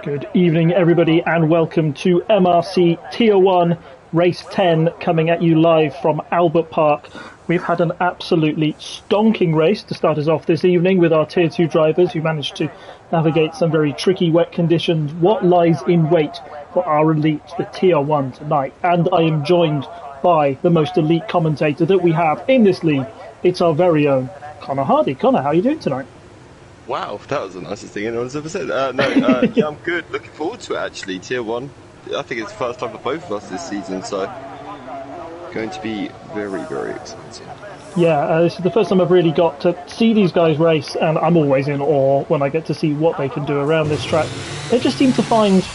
Good evening, everybody, and welcome to MRC Tier 1 Race 10, coming at you live from Albert Park. We've had an absolutely stonking race to start us off this evening with our Tier 2 drivers who managed to navigate some very tricky wet conditions. What lies in wait for our elite, the Tier 1 tonight? And I am joined by the most elite commentator that we have in this league. It's our very own Connor Hardy. Connor, how are you doing tonight? Wow, that was the nicest thing anyone's ever said. Yeah, I'm good. Looking forward to it, actually. Tier 1. I think it's the first time for both of us this season, so going to be very, very exciting. Yeah, this is the first time I've really got to see these guys race, and I'm always in awe when I get to see what they can do around this track. They just seem to find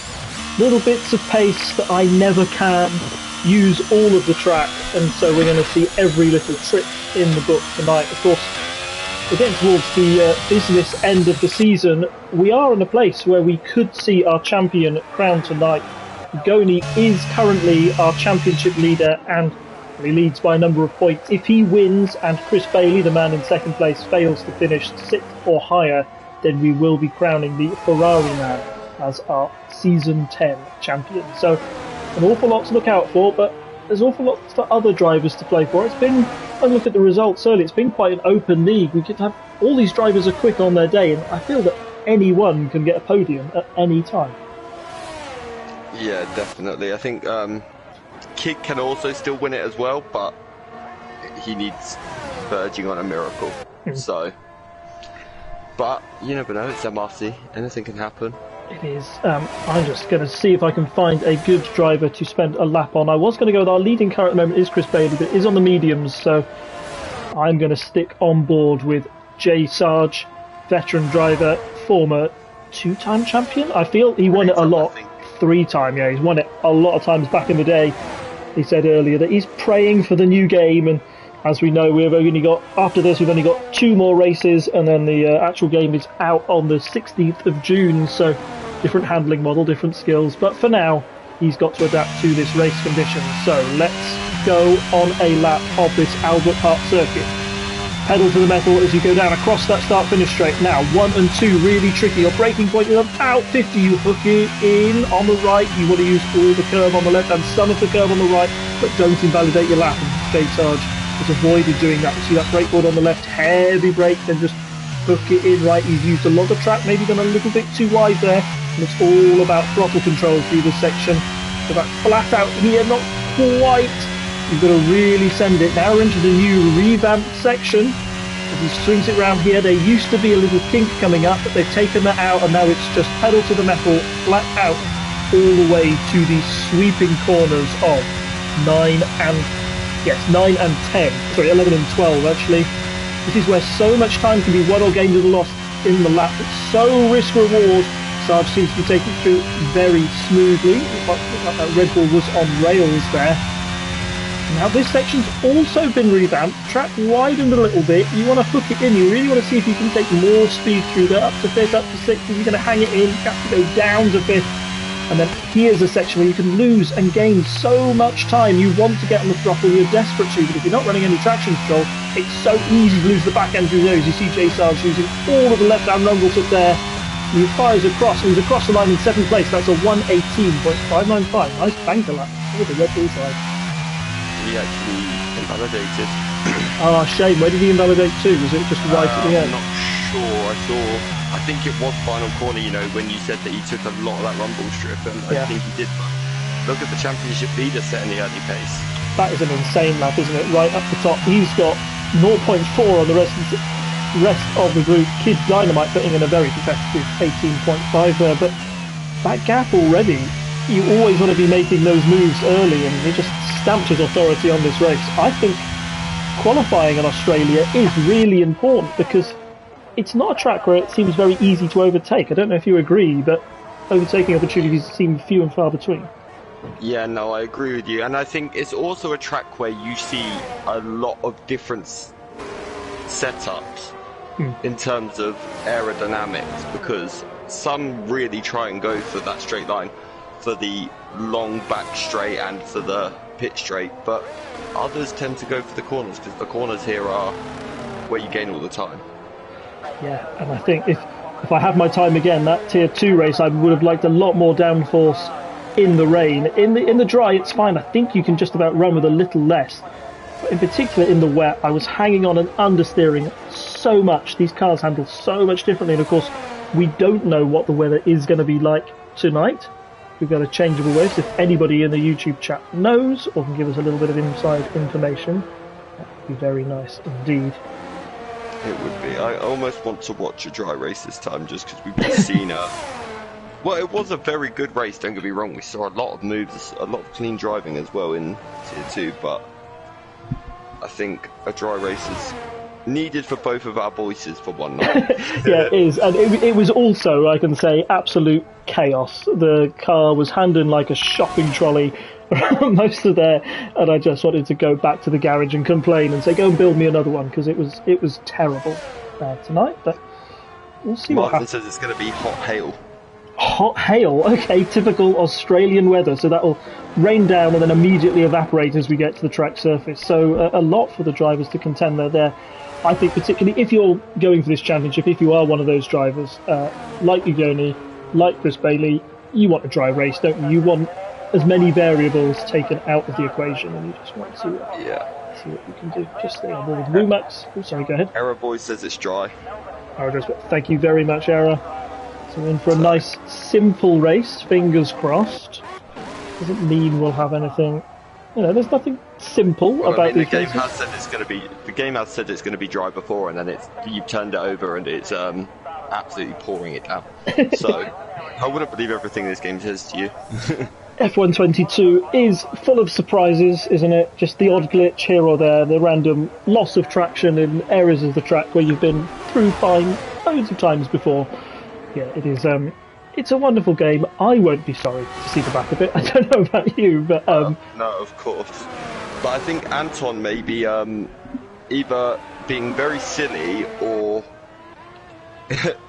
little bits of pace that I never can use all of the track, and so we're going to see every little trick in the book tonight. Of course, we're getting towards the business end of the season. We are in a place where we could see our champion crowned tonight. Goni is currently our championship leader and he leads by a number of points. If he wins and Chris Bailey, the man in second place, fails to finish 6th or higher, then we will be crowning the Ferrari man as our Season 10 champion. So an awful lot to look out for, but there's awful lots for other drivers to play for. It's been, I look at the results early, it's been quite an open league. We could have all these drivers are quick on their day, and I feel that anyone can get a podium at any time. Yeah, definitely. I think Kid can also still win it as well, but he needs verging on a miracle. So, but you never know, it's MRC, anything can happen. It is. I'm just going to see if I can find a good driver to spend a lap on. I was going to go with our leading car at the moment is Chris Bailey, but is on the mediums, so I'm going to stick on board with Jay Sarge, veteran driver, former two-time champion. I feel he won it a lot. 3-time, yeah, he's won it a lot of times back in the day. He said earlier that he's praying for the new game, and as we know, we've only got, after this, we've only got 2 more races, and then the actual game is out on the 16th of June, so different handling model, different skills, but for now, he's got to adapt to this race condition. So let's go on a lap of this Albert Park circuit. Pedal to the metal as you go down across that start-finish straight. Now, 1 and 2, really tricky. Your braking point is about 50. You hook it in on the right. You want to use all the curve on the left and some of the curve on the right, but don't invalidate your lap. And Jay Sarge has avoided doing that. You see that brake board on the left, heavy brake, then just hook it in right. You've used a lot of track, maybe gone a little bit too wide there. And it's all about throttle control through this section. So that flat out here, not quite. You've got to really send it. Now we're into the new revamped section. As he swings it around here, there used to be a little kink coming up, but they've taken that out, and now it's just pedal to the metal, flat out, all the way to the sweeping corners of 9 and 10. Sorry, 11 and 12 actually. This is where so much time can be won or gained and lost in the lap. It's so risk reward. Sarge seems to be taking it through very smoothly. Looks like that Red Bull was on rails there. Now this section's also been revamped, track widened a little bit. You want to hook it in, you really want to see if you can take more speed through there, up to 5th, up to 6th. If you're going to hang it in, you have to go down to 5th. And then here's a section where you can lose and gain so much time. You want to get on the throttle, you're desperate to, but if you're not running any traction control, it's so easy to lose the back end through those. You see Jay Sarge using all of the left-hand rumbles up there. He fires across, and he's across the line in 7th place. That's a 1:18.595. Nice banker lap for the Red Bull side. He actually invalidated. Ah, shame. Where did he invalidate to? Was it just right at the end? I'm not sure. I think it was final corner, you know, when you said that he took a lot of that rumble strip, and I think he did. Look at the championship leader setting the early pace. That is an insane lap, isn't it? Right up the top. He's got 0.4 on the rest of the group. Kid Dynamite putting in a very competitive 18.5 there, but that gap already, you always want to be making those moves early, and he just stamped his authority on this race. I think qualifying in Australia is really important because it's not a track where it seems very easy to overtake. I don't know if you agree, but overtaking opportunities seem few and far between. Yeah, no, I agree with you. And I think it's also a track where you see a lot of different setups in terms of aerodynamics, because some really try and go for that straight line, for the long back straight and for the pit straight, but others tend to go for the corners because the corners here are where you gain all the time. Yeah, and I think if if I had my time again, that Tier 2 race, I would have liked a lot more downforce in the rain. In the dry, it's fine. I think you can just about run with a little less. But in particular, in the wet, I was hanging on and understeering so much. These cars handle so much differently. And of course, we don't know what the weather is going to be like tonight. We've got a changeable race. If anybody in the YouTube chat knows or can give us a little bit of inside information, that would be very nice indeed. It would be. I almost want to watch a dry race this time just because we've just seen well, it was a very good race, don't get me wrong. We saw a lot of moves, a lot of clean driving as well in Tier 2, but I think a dry race is needed for both of our voices for one night. Yeah, it is. And it was also, I can say, absolute chaos. The car was handling like a shopping trolley most of there, and I just wanted to go back to the garage and complain and say, go and build me another one, because it was terrible tonight, but we'll see what happens. Martin says it's going to be hot hail. Hot hail, okay, typical Australian weather, so that'll rain down and then immediately evaporate as we get to the track surface. So a lot for the drivers to contend there. I think particularly if you're going for this championship, if you are one of those drivers, like Ugoni, like Chris Bailey, you want a dry race, don't you? You want as many variables taken out of the equation, and you just want to see what you can do. Just stay on board with Rumax. Oh, sorry, go ahead. Error Boy says it's dry. Thank you very much, Error. So we're in for a nice, simple race, fingers crossed. Doesn't mean we'll have anything... there's nothing simple about these races. The game has said it's going to be dry before, and then you've turned it over and it's absolutely pouring it down. So, I wouldn't believe everything this game says to you. F1 22 is full of surprises, isn't it? Just the odd glitch here or there, the random loss of traction in areas of the track where you've been through fine loads of times before. Yeah, it is. It's a wonderful game. I won't be sorry to see the back of it. I don't know about you, but no, of course. But I think Anton may be either being very silly, or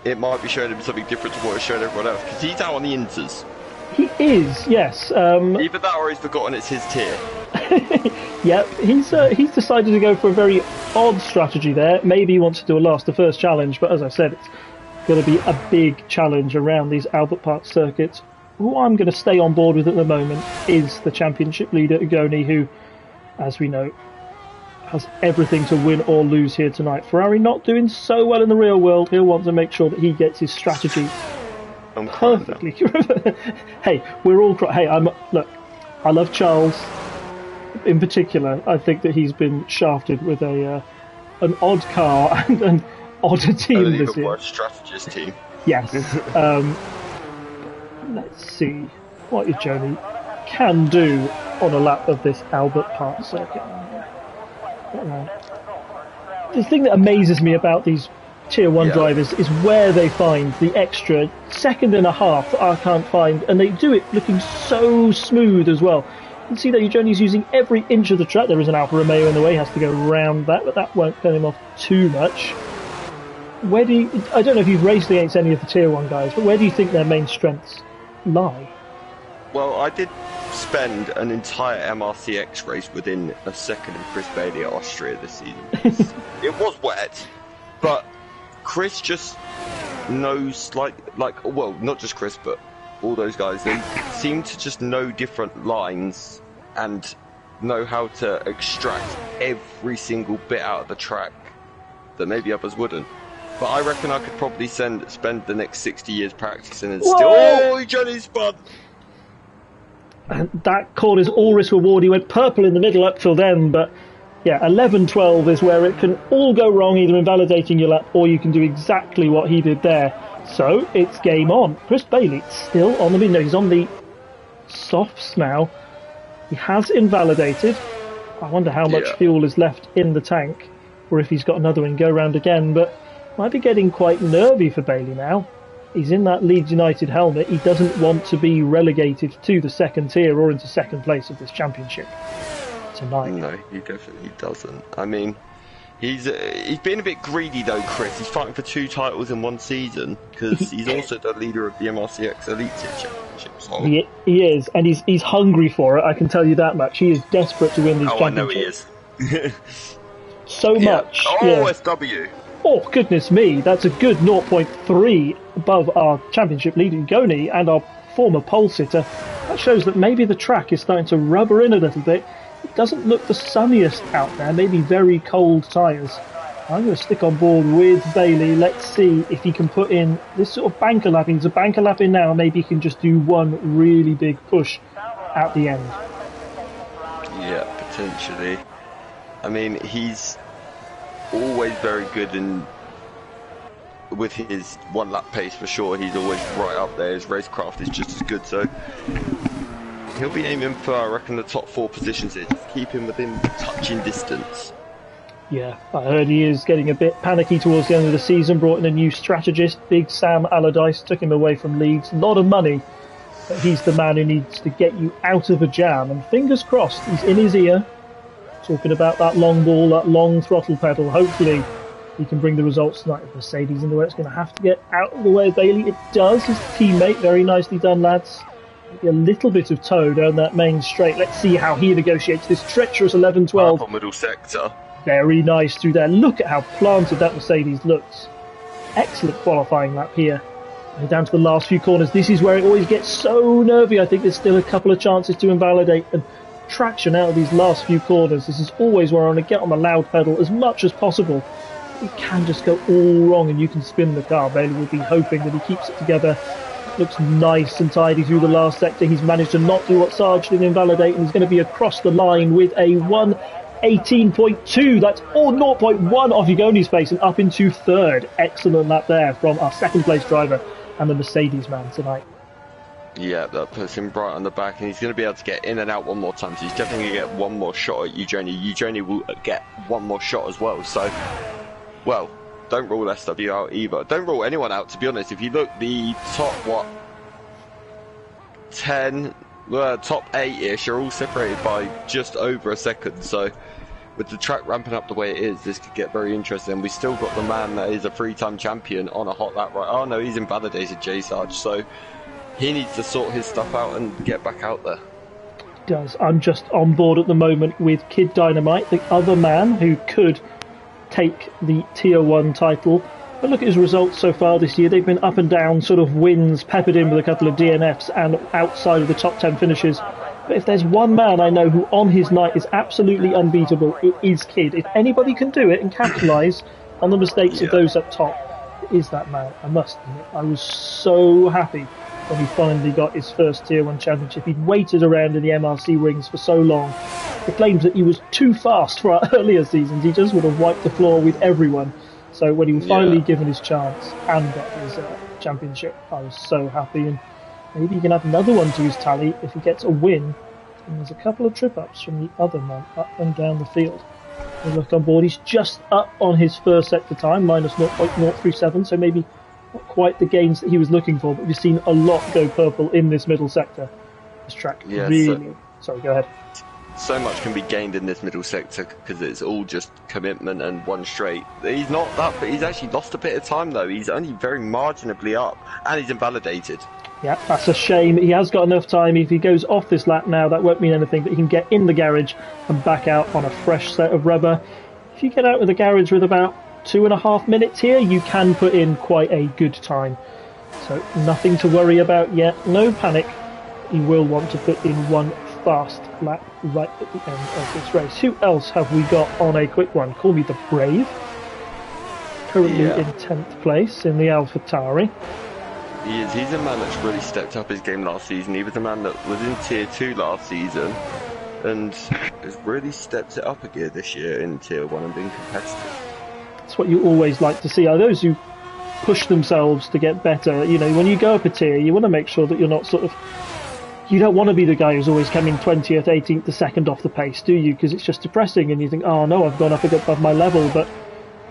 it might be showing him something different to what it's showing everyone else, because he's out on the inters. He is, yes. Either that or he's forgotten it's his tier. Yep, he's decided to go for a very odd strategy there. Maybe he wants to do a last to first challenge, but as I said, it's going to be a big challenge around these Albert Park circuits. Who I'm going to stay on board with at the moment is the championship leader, Ugoni, who, as we know, has everything to win or lose here tonight. Ferrari not doing so well in the real world. He'll want to make sure that he gets his strategy perfectly. Hey, we're all hey, look, I love Charles in particular. I think that he's been shafted with an odd car and an odder team this year. Worst strategist team. Yes. Let's see what Ugoni can do on a lap of this Albert Park circuit. The thing that amazes me about these Tier 1 drivers is where they find the extra second and a half that I can't find, and they do it looking so smooth as well. You can see that Ugoni's using every inch of the track. There is an Alfa Romeo in the way, has to go around that, but that won't turn him off too much. I don't know if you've raced against any of the Tier 1 guys, but where do you think their main strengths lie? Well, I did spend an entire MRCX race within a second of Chris Bailey at Austria this season. It was wet, but Chris just knows, well, not just Chris, but all those guys, they seem to just know different lines and know how to extract every single bit out of the track that maybe others wouldn't. But I reckon I could probably spend the next 60 years practicing and still... Oh, Johnny's spun! And that corner's all risk reward. He went purple in the middle up till then, but yeah, 11-12 is where it can all go wrong, either invalidating your lap or you can do exactly what he did there. So it's game on. Chris Bailey still on the mid. No, he's on the softs now. He has invalidated. I wonder how much fuel is left in the tank, or if he's got another one go round again, but might be getting quite nervy for Bailey now. He's in that Leeds United helmet. He doesn't want to be relegated to the second tier or into second place of this championship tonight. No, he definitely doesn't. I mean, he's been a bit greedy though, Chris. He's fighting for 2 titles in one season, because he's also the leader of the MRCX Elite Tier Championship. So. He is, and he's hungry for it, I can tell you that much. He is desperate to win these championships. I know he is. So much. Oh, SW. Oh, goodness me, that's a good 0.3 above our championship leader, Goni, and our former pole sitter. That shows that maybe the track is starting to rubber in a little bit. It doesn't look the sunniest out there, maybe very cold tyres. I'm going to stick on board with Bailey. Let's see if he can put in this sort of banker lapping. He's a banker lap in now, maybe he can just do one really big push at the end. Yeah, potentially. I mean, he's always very good with his one lap pace for sure. He's always right up there. His racecraft is just as good, so he'll be aiming for, I reckon, the top 4 positions here. Just keep him within touching distance. Yeah, I heard he is getting a bit panicky towards the end of the season. Brought in a new strategist, Big Sam Allardyce, took him away from leagues. A lot of money, but he's the man who needs to get you out of a jam. And fingers crossed, he's in his ear, talking about that long ball, that long throttle pedal. Hopefully he can bring the results tonight. If Mercedes in the way, it's going to have to get out of the way of Bailey. It does, his teammate. Very nicely done, lads. Maybe a little bit of toe down that main straight. Let's see how he negotiates this treacherous 11-12. Purple middle sector. Very nice through there. Look at how planted that Mercedes looks. Excellent qualifying lap here. And down to the last few corners. This is where it always gets so nervy. I think there's still a couple of chances to invalidate and traction out of these last few corners. This is always where I want to get on the loud pedal as much as possible. It can just go all wrong and you can spin the car. Bailey will be hoping that he keeps it together. Looks nice and tidy through the last sector. He's managed to not do what Sarge did invalidate, and he's going to be across the line with a 1:18.2. That's all 0.1 off Ugoni's pace and up into third. Excellent lap there from our second place driver and the Mercedes man tonight. Yeah, that puts him right on the back, and he's going to be able to get in and out one more time, so he's definitely going to get one more shot at Eugenie. Eugenie will get one more shot as well, so, well, don't rule SW out either. Don't rule anyone out, to be honest. If you look, the top, top 8-ish are all separated by just over a second, so with the track ramping up the way it is, this could get very interesting. We still got the man that is a 3-time champion on a hot lap right. Oh no, he's invalidated, J Sarge, so he needs to sort his stuff out and get back out there. He does. I'm just on board at the moment with Kid Dynamite, the other man who could take the Tier 1 title. But look at his results so far this year. They've been up and down, sort of wins peppered in with a couple of DNFs and outside of the top 10 finishes. But if there's one man I know who on his night is absolutely unbeatable, it is Kid. If anybody can do it and capitalise on the mistakes of those up top, it is that man. I must admit, I was so happy when he finally got his first Tier 1 championship. He'd waited around in the MRC wings for so long. The claims that he was too fast for our earlier seasons. He just would have wiped the floor with everyone. So when he was finally given his chance and got his championship, I was so happy. And maybe he can add another one to his tally if he gets a win. And there's a couple of trip-ups from the other man up and down the field. We look on board, he's just up on his first sector time, minus 0.037, so maybe not quite the gains that he was looking for, but we've seen a lot go purple in this middle sector. This track really... Sorry, go ahead. So much can be gained in this middle sector because it's all just commitment and one straight. He's not that, but he's actually lost a bit of time though. He's only very marginally up, and he's invalidated. Yeah, that's a shame. He has got enough time. If he goes off this lap now, that won't mean anything, but he can get in the garage and back out on a fresh set of rubber. If you get out of the garage with about 2.5 minutes here, you can put in quite a good time. So nothing to worry about yet. No panic. He will want to put in one fast lap right at the end of this race. Who else have we got on a quick one? Call me the Brave. Currently in 10th place in the AlphaTauri. He is. He's a man that's really stepped up his game last season. He was a man that was in Tier 2 last season and has really stepped it up a gear this year in Tier 1 and been competitive. That's what you always like to see. Are those who push themselves to get better? You know, when you go up a tier, you want to make sure that you're not sort of... You don't want to be the guy who's always coming 20th, 18th, a second off the pace, do you? Because it's just depressing and you think, oh no, I've gone up above my level. But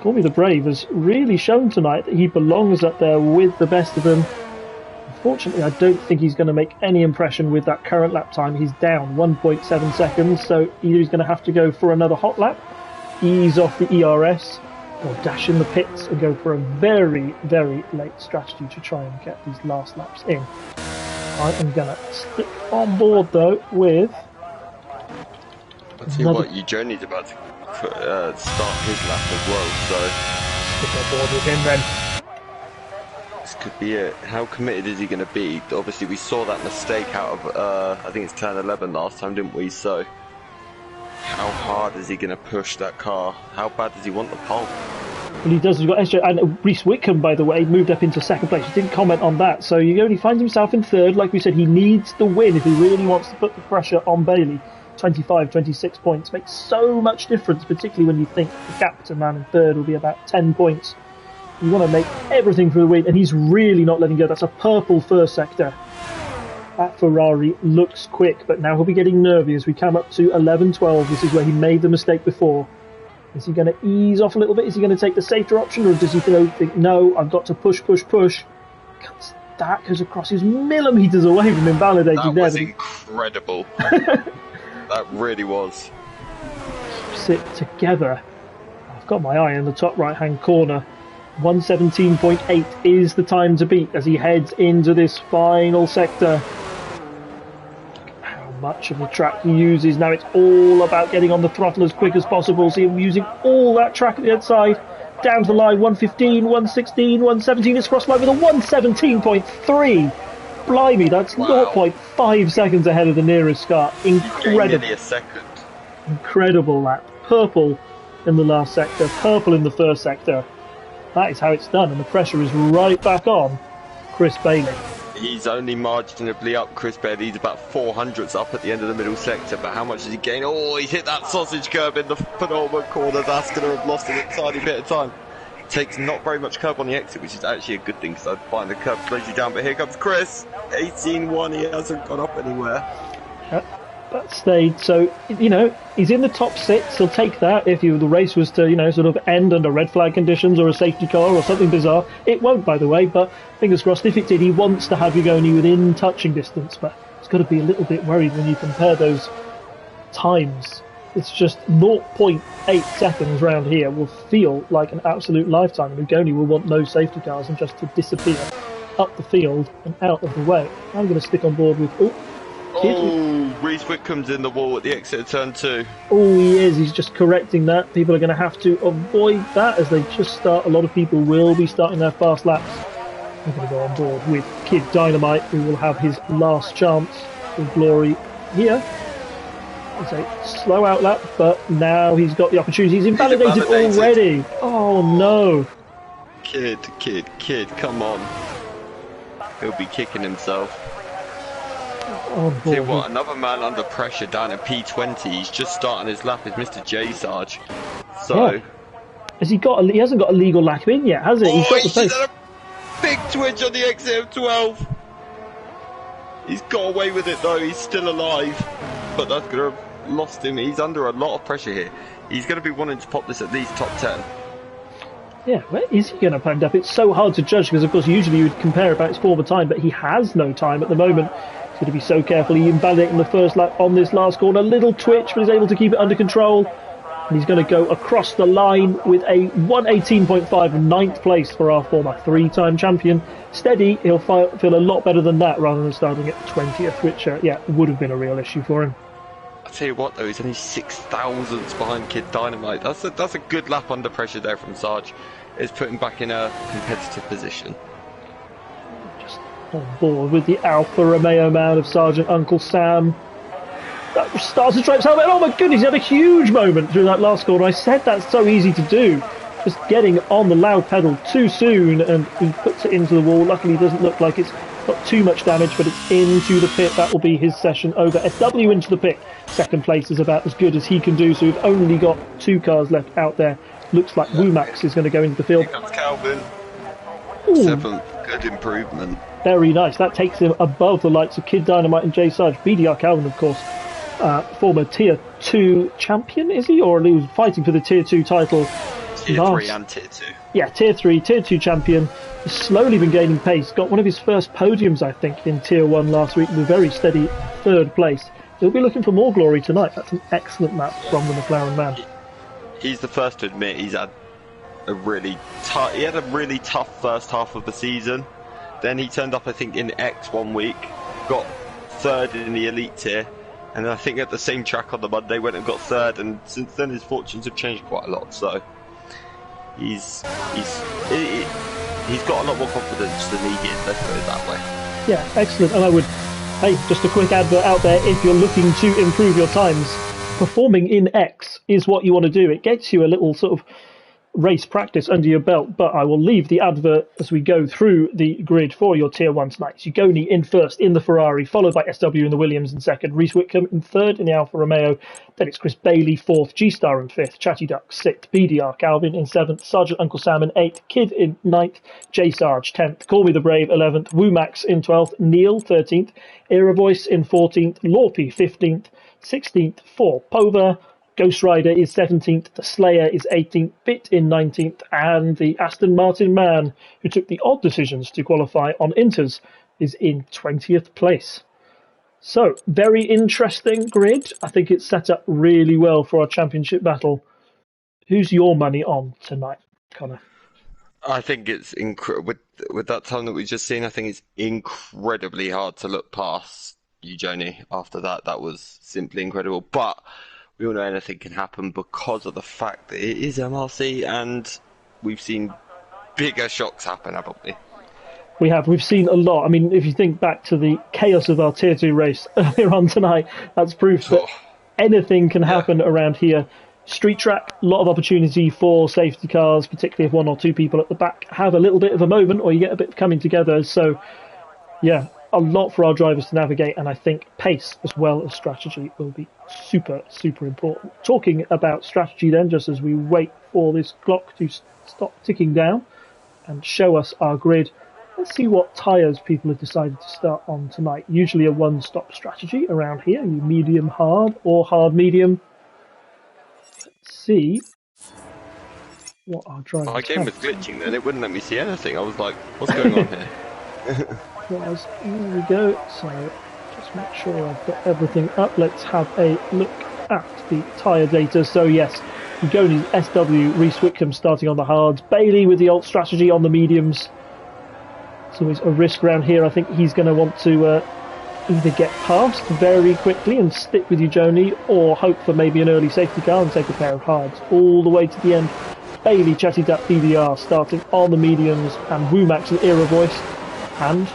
Call Me the Brave has really shown tonight that he belongs up there with the best of them. Unfortunately, I don't think he's going to make any impression with that current lap time. He's down 1.7 seconds, so either he's going to have to go for another hot lap, ease off the ERS, or dash in the pits and go for a very, very late strategy to try and get these last laps in. I am going to stick on board, though, with... I'll tell you what, Eugenie's about to start his lap as well, so stick on board with him then. This could be it. How committed is he going to be? Obviously, we saw that mistake out of, I think it's turn 11 last time, didn't we? So, how hard is he going to push that car? How bad does he want the pole? Well, he does. He's got SJ, and Reese Whitcomb, by the way, moved up into second place. He didn't comment on that, so he only finds himself in third. Like we said, he needs the win if he really wants to put the pressure on Bailey. 25, 26 points makes so much difference, particularly when you think the gap to man in third will be about 10 points. You want to make everything for the win, and he's really not letting go. That's a purple first sector. That Ferrari looks quick, but now he'll be getting nervy as we come up to 11-12. This is where he made the mistake before. Is he going to ease off a little bit? Is he going to take the safer option, or does he think, no, I've got to push? That goes across his millimetres away from invalidating there. That was incredible. That really was. Sit together. I've got my eye in the top right-hand corner. 117.8 is the time to beat as he heads into this final sector. How much of the track he uses. Now it's all about getting on the throttle as quick as possible. See him using all that track at the outside. Down to the line, 115, 116, 117. It's crossed line with a 117.3. Blimey, that's wow. 0.5 seconds ahead of the nearest car. Incredible. Nearly a second. Incredible lap. Purple in the last sector, purple in the first sector. That is how it's done, and the pressure is right back on Chris Bailey. He's only marginally up, Chris Bailey. He's about 400s up at the end of the middle sector, but how much does he gain? Oh, he hit that sausage curb in the penultimate corner. That's going to have lost him a tiny bit of time. Takes not very much curb on the exit, which is actually a good thing, because I'd find the curb slows you down. But here comes Chris, 18-1. He hasn't gone up anywhere. That stayed, so, he's in the top 6. He'll take that if the race was to, sort of end under red flag conditions or a safety car or something bizarre. It won't, by the way, but fingers crossed. If it did, he wants to have you only within touching distance, but he's got to be a little bit worried when you compare those times. It's just 0.8 seconds round here will feel like an absolute lifetime, and Ugoni will want no safety cars and just to disappear up the field and out of the way. I'm going to stick on board with... Reese Whitcomb's in the wall at the exit of turn 2. Oh, he is. He's just correcting that. People are going to have to avoid that as they just start. A lot of people will be starting their fast laps. We're going to go on board with Kid Dynamite, who will have his last chance for glory here. It's a slow out lap, but now he's got the opportunity. He's invalidated already. Oh, no. Kid, come on. He'll be kicking himself. See what, another man under pressure down in P20. He's just starting his lap is Mr. J Sarge. So yeah. He hasn't got a legal lap in yet, has he? He's had a big twitch on the exit of 12. He's got away with it though. He's still alive, but that's gonna have lost him. He's under a lot of pressure here. He's gonna be wanting to pop this at least top 10. Yeah, where is he going to end up? It's so hard to judge because, of course, usually you would compare about his former time, but he has no time at the moment. He's going to be so careful. He invalidated in the first lap on this last corner. A little twitch, but he's able to keep it under control. And he's going to go across the line with a 118.5, ninth place for our former 3-time champion. Steady, he'll feel a lot better than that rather than starting at 20th, which, would have been a real issue for him. I'll tell you what though, he's only 6 thousandths behind Kid Dynamite. That's a good lap under pressure there from Sarge. It's put him back in a competitive position. Just on board with the Alfa Romeo man of Sergeant Uncle Sam. That starts to stripes helmet. Oh my goodness, he had a huge moment through that last corner. I said that's so easy to do. Just getting on the loud pedal too soon, and he puts it into the wall. Luckily, it doesn't look like it's got too much damage, but it's into the pit. That will be his session over. SW into the pit. Second place is about as good as he can do, so we've only got 2 cars left out there. Looks like Wumax is going to go into the field. Here comes Calvin. Ooh. 7th, good improvement. Very nice. That takes him above the likes of Kid Dynamite and J Sarge. BDR Calvin, of course, former Tier 2 champion, is he? Or he was fighting for the Tier 2 title. Tier 3 and Tier 2. Yeah, Tier 3, Tier 2 champion. He's slowly been gaining pace. Got one of his first podiums, I think, in Tier 1 last week with a very steady 3rd place. He'll be looking for more glory tonight. That's an excellent lap from the McLaren man. He's the first to admit he's had a really tough first half of the season. Then he turned up, I think, in X one week, got 3rd in the elite tier, and then I think at the same track on the Monday went and got 3rd, and since then his fortunes have changed quite a lot. So he's got a lot more confidence than he did. Let's put it that way. Yeah, excellent. And I would, hey, just a quick advert out there. If you're looking to improve your times, performing in X is what you want to do. It gets you a little sort of race practice under your belt, but I will leave the advert as we go through the grid for your Tier 1 tonight. Ugoni in first in the Ferrari, followed by SW in the Williams in second, Reese Whitcomb in third in the Alfa Romeo, then it's Chris Bailey fourth, G-Star in fifth, Chatty Duck sixth, BDR Calvin in seventh, Sergeant Uncle Sam in eighth, Kid in ninth, J Sarge 10th, Call Me the Brave 11th, Woomax in 12th, Neil 13th, Era Voice in 14th, Lorpy 15th, 16th for Pova, Ghost Rider is 17th, the Slayer is 18th, Bit in 19th, and the Aston Martin man, who took the odd decisions to qualify on Inters, is in 20th place. So, very interesting grid. I think it's set up really well for our championship battle. Who's your money on tonight, Connor? I think it's with that time that we've just seen, I think it's incredibly hard to look past Ugoni after that. That was simply incredible. But we all know anything can happen because of the fact that it is MRC, and we've seen bigger shocks happen, haven't we? We've seen a lot. I mean, if you think back to the chaos of our Tier 2 race earlier on tonight, that's proof that anything can happen around here. Street track, a lot of opportunity for safety cars, particularly if one or two people at the back have a little bit of a moment or you get a bit of coming together. So, yeah, a lot for our drivers to navigate, and I think pace as well as strategy will be super, super important. Talking about strategy then, just as we wait for this clock to stop ticking down and show us our grid, let's see what tyres people have decided to start on tonight. Usually a one-stop strategy around here, you medium hard or hard medium. Let's see what our drivers My game was glitching then, it wouldn't let me see anything. I was like, what's going on here? There we go. So just make sure I've got everything up. Let's have a look at the tyre data. So yes, Ugoni, SW, Reese Whitcomb starting on the hards, Bailey with the alt strategy on the mediums. It's always a risk around here. I think he's going to want to either get past very quickly and stick with Ugoni, or hope for maybe an early safety car and take a pair of hards all the way to the end. Bailey, Chatty Duck, BDR starting on the mediums, and Woomax and Era Voice. And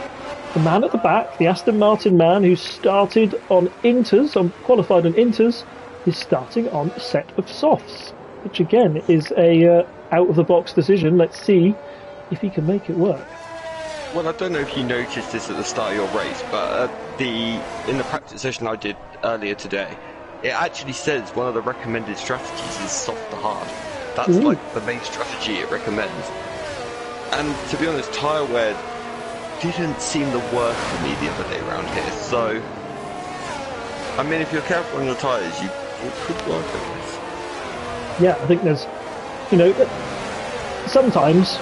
the man at the back, the Aston Martin man who started on Inters, qualified on Inters, is starting on a set of softs, which again is a out-of-the-box decision. Let's see if he can make it work. Well, I don't know if you noticed this at the start of your race, but in the practice session I did earlier today, it actually says one of the recommended strategies is soft to hard. That's like the main strategy it recommends. And to be honest, tyre wear didn't seem the worst for me the other day around here. So, I mean, if you're careful on your tyres, it could work at this. Yeah, I think there's, sometimes,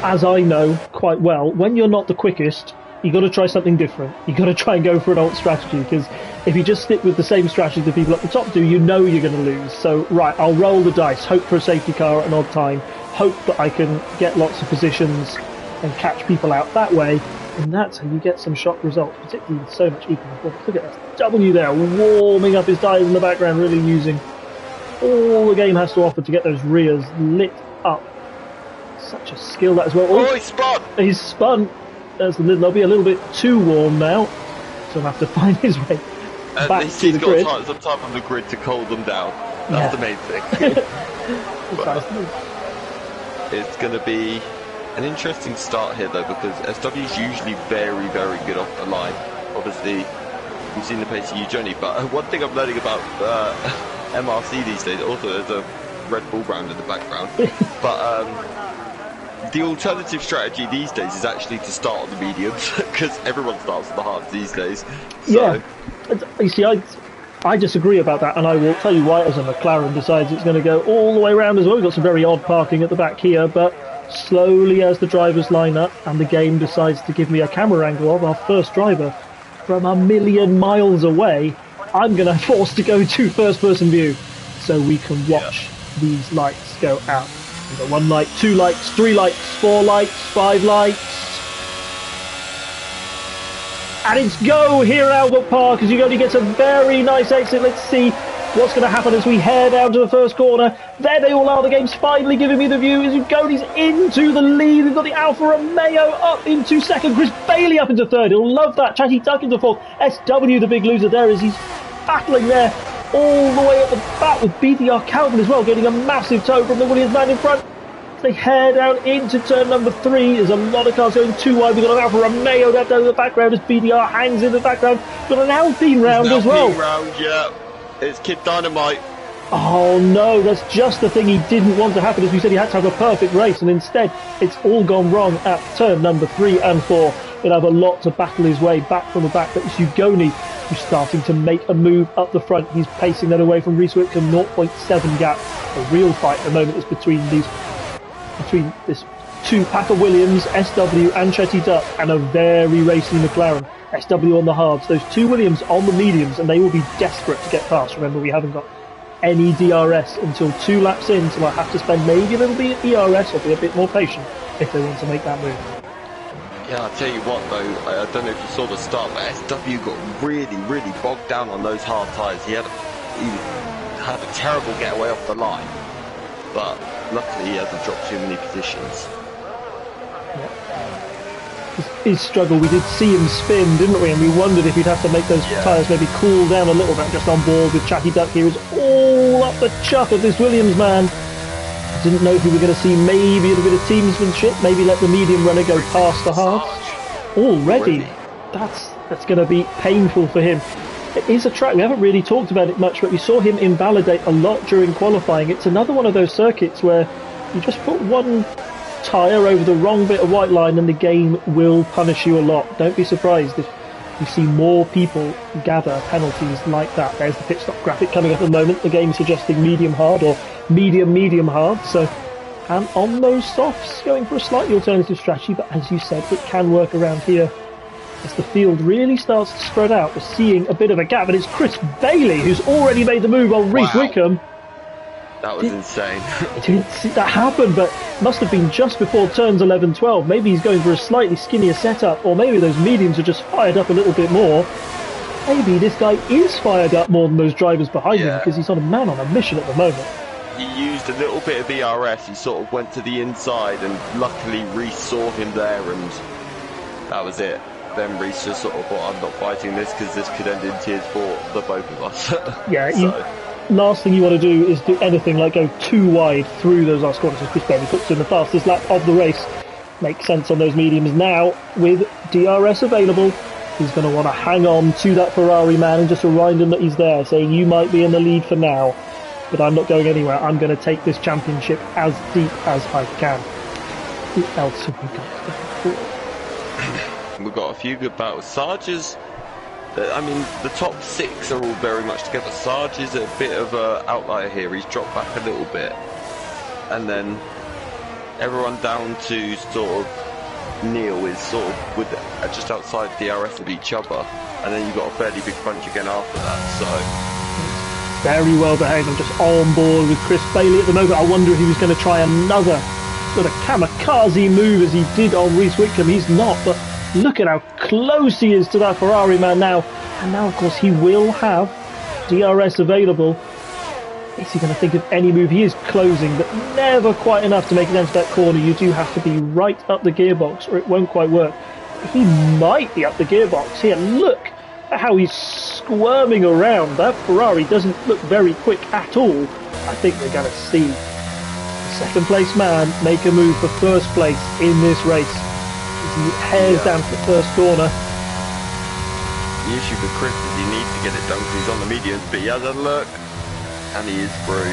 as I know quite well, when you're not the quickest, you got to try something different. You got to try and go for an alt strategy, because if you just stick with the same strategy the people at the top do, you know you're going to lose. So, right, I'll roll the dice, hope for a safety car at an odd time, hope that I can get lots of positions and catch people out that way, and that's how you get some shock results, particularly with so much equal performance. Look at that W there, warming up his tyres in the background, really using all the game has to offer to get those rears lit up. Such a skill that as well. Oh, he's spun! He's spun. They'll be a little bit too warm now, so he'll have to find his way back to the grid. He's got some time on the grid to cool them down. That's the main thing. It's going to be an interesting start here, though, because SW is usually very, very good off the line. Obviously, we've seen the pace of Ugoni, but one thing I'm learning about MRC these days, also there's a Red Bull brand in the background, but the alternative strategy these days is actually to start on the mediums, because everyone starts on the hards these days. So. Yeah, you see, I disagree about that, and I will tell you why. As a McLaren decides it's going to go all the way around as well. We've got some very odd parking at the back here, but slowly as the drivers line up and the game decides to give me a camera angle of our first driver from a million miles away, I'm going to force to go to first person view so we can watch these lights go out. We've got 1 light, 2 lights, 3 lights, 4 lights, 5 lights. And it's go here at Albert Park as Ugoni gets a very nice exit. Let's see What's going to happen as we head down to the first corner? There they all are. The game's finally giving me the view. As Ugone's into the lead. We've got the Alfa Romeo up into second. Chris Bailey up into third. He'll love that. Chatty Duck into fourth. SW, the big loser there, as he's battling there all the way at the back with BDR Calvin as well, getting a massive tow from the Williams man in front. They head down into turn number 3. There's a lot of cars going too wide. We've got an Alfa Romeo down in the background as BDR hangs in the background. We've got an Alpine round as well. Round, yeah. It's Kid Dynamite. Oh no, that's just the thing he didn't want to happen. As we said, he had to have a perfect race, and instead it's all gone wrong at turn number 3 and 4. He'll have a lot to battle his way back from the back, but it's Ugoni who's starting to make a move up the front. He's pacing that away from Reese Whitcomb, 0.7 gap. A real fight at the moment is between this two-pack of Williams, SW and Chetty Duck, and a very racy McLaren. SW on the hards, those two Williams on the mediums, and they will be desperate to get past. Remember, we haven't got any DRS until 2 laps in, so I'll have to spend maybe a little bit of ERS or be a bit more patient if they want to make that move. Yeah, I'll tell you what though, I don't know if you saw the start, but SW got really, really bogged down on those hard tyres. He had a terrible getaway off the line, but luckily he hasn't dropped too many positions. His struggle, we did see him spin, didn't we? And we wondered if he'd have to make those tyres maybe cool down a little bit. Just on board with Chatty Duck here is all up the chuck of this Williams man. Didn't know if we were going to see maybe a little bit of teamsmanship, maybe let the medium runner go past the hards. Already? That's going to be painful for him. It is a track, we haven't really talked about it much, but we saw him invalidate a lot during qualifying. It's another one of those circuits where you just put one tyre over the wrong bit of white line and the game will punish you a lot. Don't be surprised if you see more people gather penalties like that. There's the pit stop graphic coming up at the moment. The game suggesting medium hard or medium hard. So, and on those softs, going for a slightly alternative strategy, but as you said, it can work around here. As the field really starts to spread out, we're seeing a bit of a gap, and it's Chris Bailey who's already made the move on Reese Wickham. That was insane. Didn't see that happen, but must have been just before turns 11, 12. Maybe he's going for a slightly skinnier setup, or maybe those mediums are just fired up a little bit more. Maybe this guy is fired up more than those drivers behind him, because he's on a man on a mission at the moment. He used a little bit of ERS, he sort of went to the inside, and luckily Reese saw him there, and that was it. Then Reese just sort of thought, I'm not fighting this, because this could end in tears for the both of us. Yeah, last thing you want to do is do anything like go too wide through those last corners. Chris Bailey puts in the fastest lap of the race. Makes sense on those mediums. Now, with DRS available, he's going to want to hang on to that Ferrari man and just remind him that he's there, saying you might be in the lead for now, but I'm not going anywhere. I'm going to take this championship as deep as I can. Who else have we got? We've got a few good battles. Sarge's, I mean, the top 6 are all very much together. Sarge is a bit of an outlier here. He's dropped back a little bit. And then everyone down to sort of Neil is sort of with just outside DRS of each other. And then you've got a fairly big bunch again after that. So very well behaved. I'm just on board with Chris Bailey at the moment. I wonder if he was going to try another sort of kamikaze move as he did on Reese Wickham. He's not, but look at how close he is to that Ferrari man now. And now, of course, he will have DRS available. Is he going to think of any move? He is closing, but never quite enough to make it into that corner. You do have to be right up the gearbox or it won't quite work. He might be up the gearbox here. Look at how he's squirming around. That Ferrari doesn't look very quick at all. I think we're going to see the second place man make a move for first place in this race. He heads down to the first corner. The issue with Chris is he needs to get it done because he's on the mediums, but he has a look and he is through.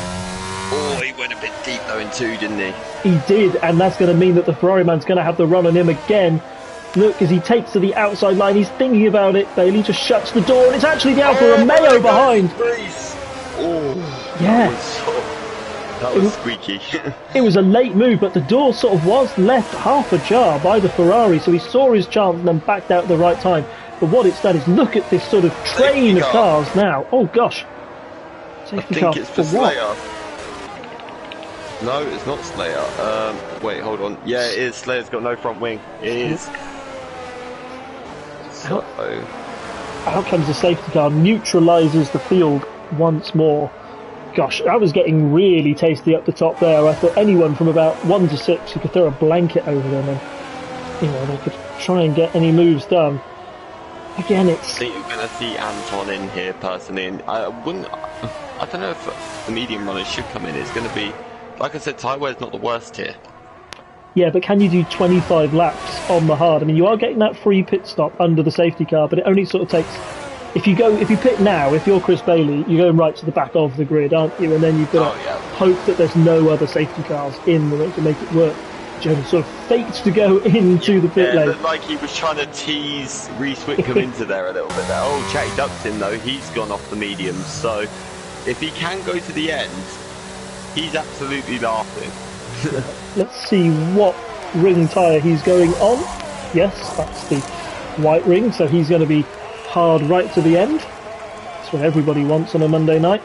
Oh, he went a bit deep though in 2, didn't he? He did, and that's going to mean that the Ferrari man's going to have the run on him again. Look, as he takes to the outside line, he's thinking about it. Bailey just shuts the door, and it's actually the Alfa Romeo behind. Oh, yeah. That was squeaky. It was a late move, but the door sort of was left half ajar by the Ferrari, so he saw his chance and then backed out at the right time. But what it's done is look at this sort of train of cars now. Oh gosh. Safety car it's for Slayer. No, it's not Slayer. Wait, hold on. Yeah, it is. Slayer's got no front wing. It is. Out comes the safety car, neutralises the field once more. Gosh, that was getting really tasty up the top there. I thought anyone from about 1 to 6, you could throw a blanket over them and, they could try and get any moves done. Again, I think you're going to see Anton in here, personally, and I don't know if the medium runners should come in. It's going to be, like I said, Taiwan's not the worst here. Yeah, but can you do 25 laps on the hard? I mean, you are getting that free pit stop under the safety car, but it only sort of takes... If you pit now, if you're Chris Bailey, you're going right to the back of the grid, aren't you? And then you've got to hope that there's no other safety cars in the way to make it work. Jonas sort of faked to go into the pit lane. It looked like he was trying to tease Reese Whitcomb into there a little bit there. Oh, Chatty ducked him though. He's gone off the mediums. So if he can go to the end, he's absolutely laughing. Let's see what ring tyre he's going on. Yes, that's the white ring, so he's going to be hard right to the end. That's what everybody wants on a Monday night.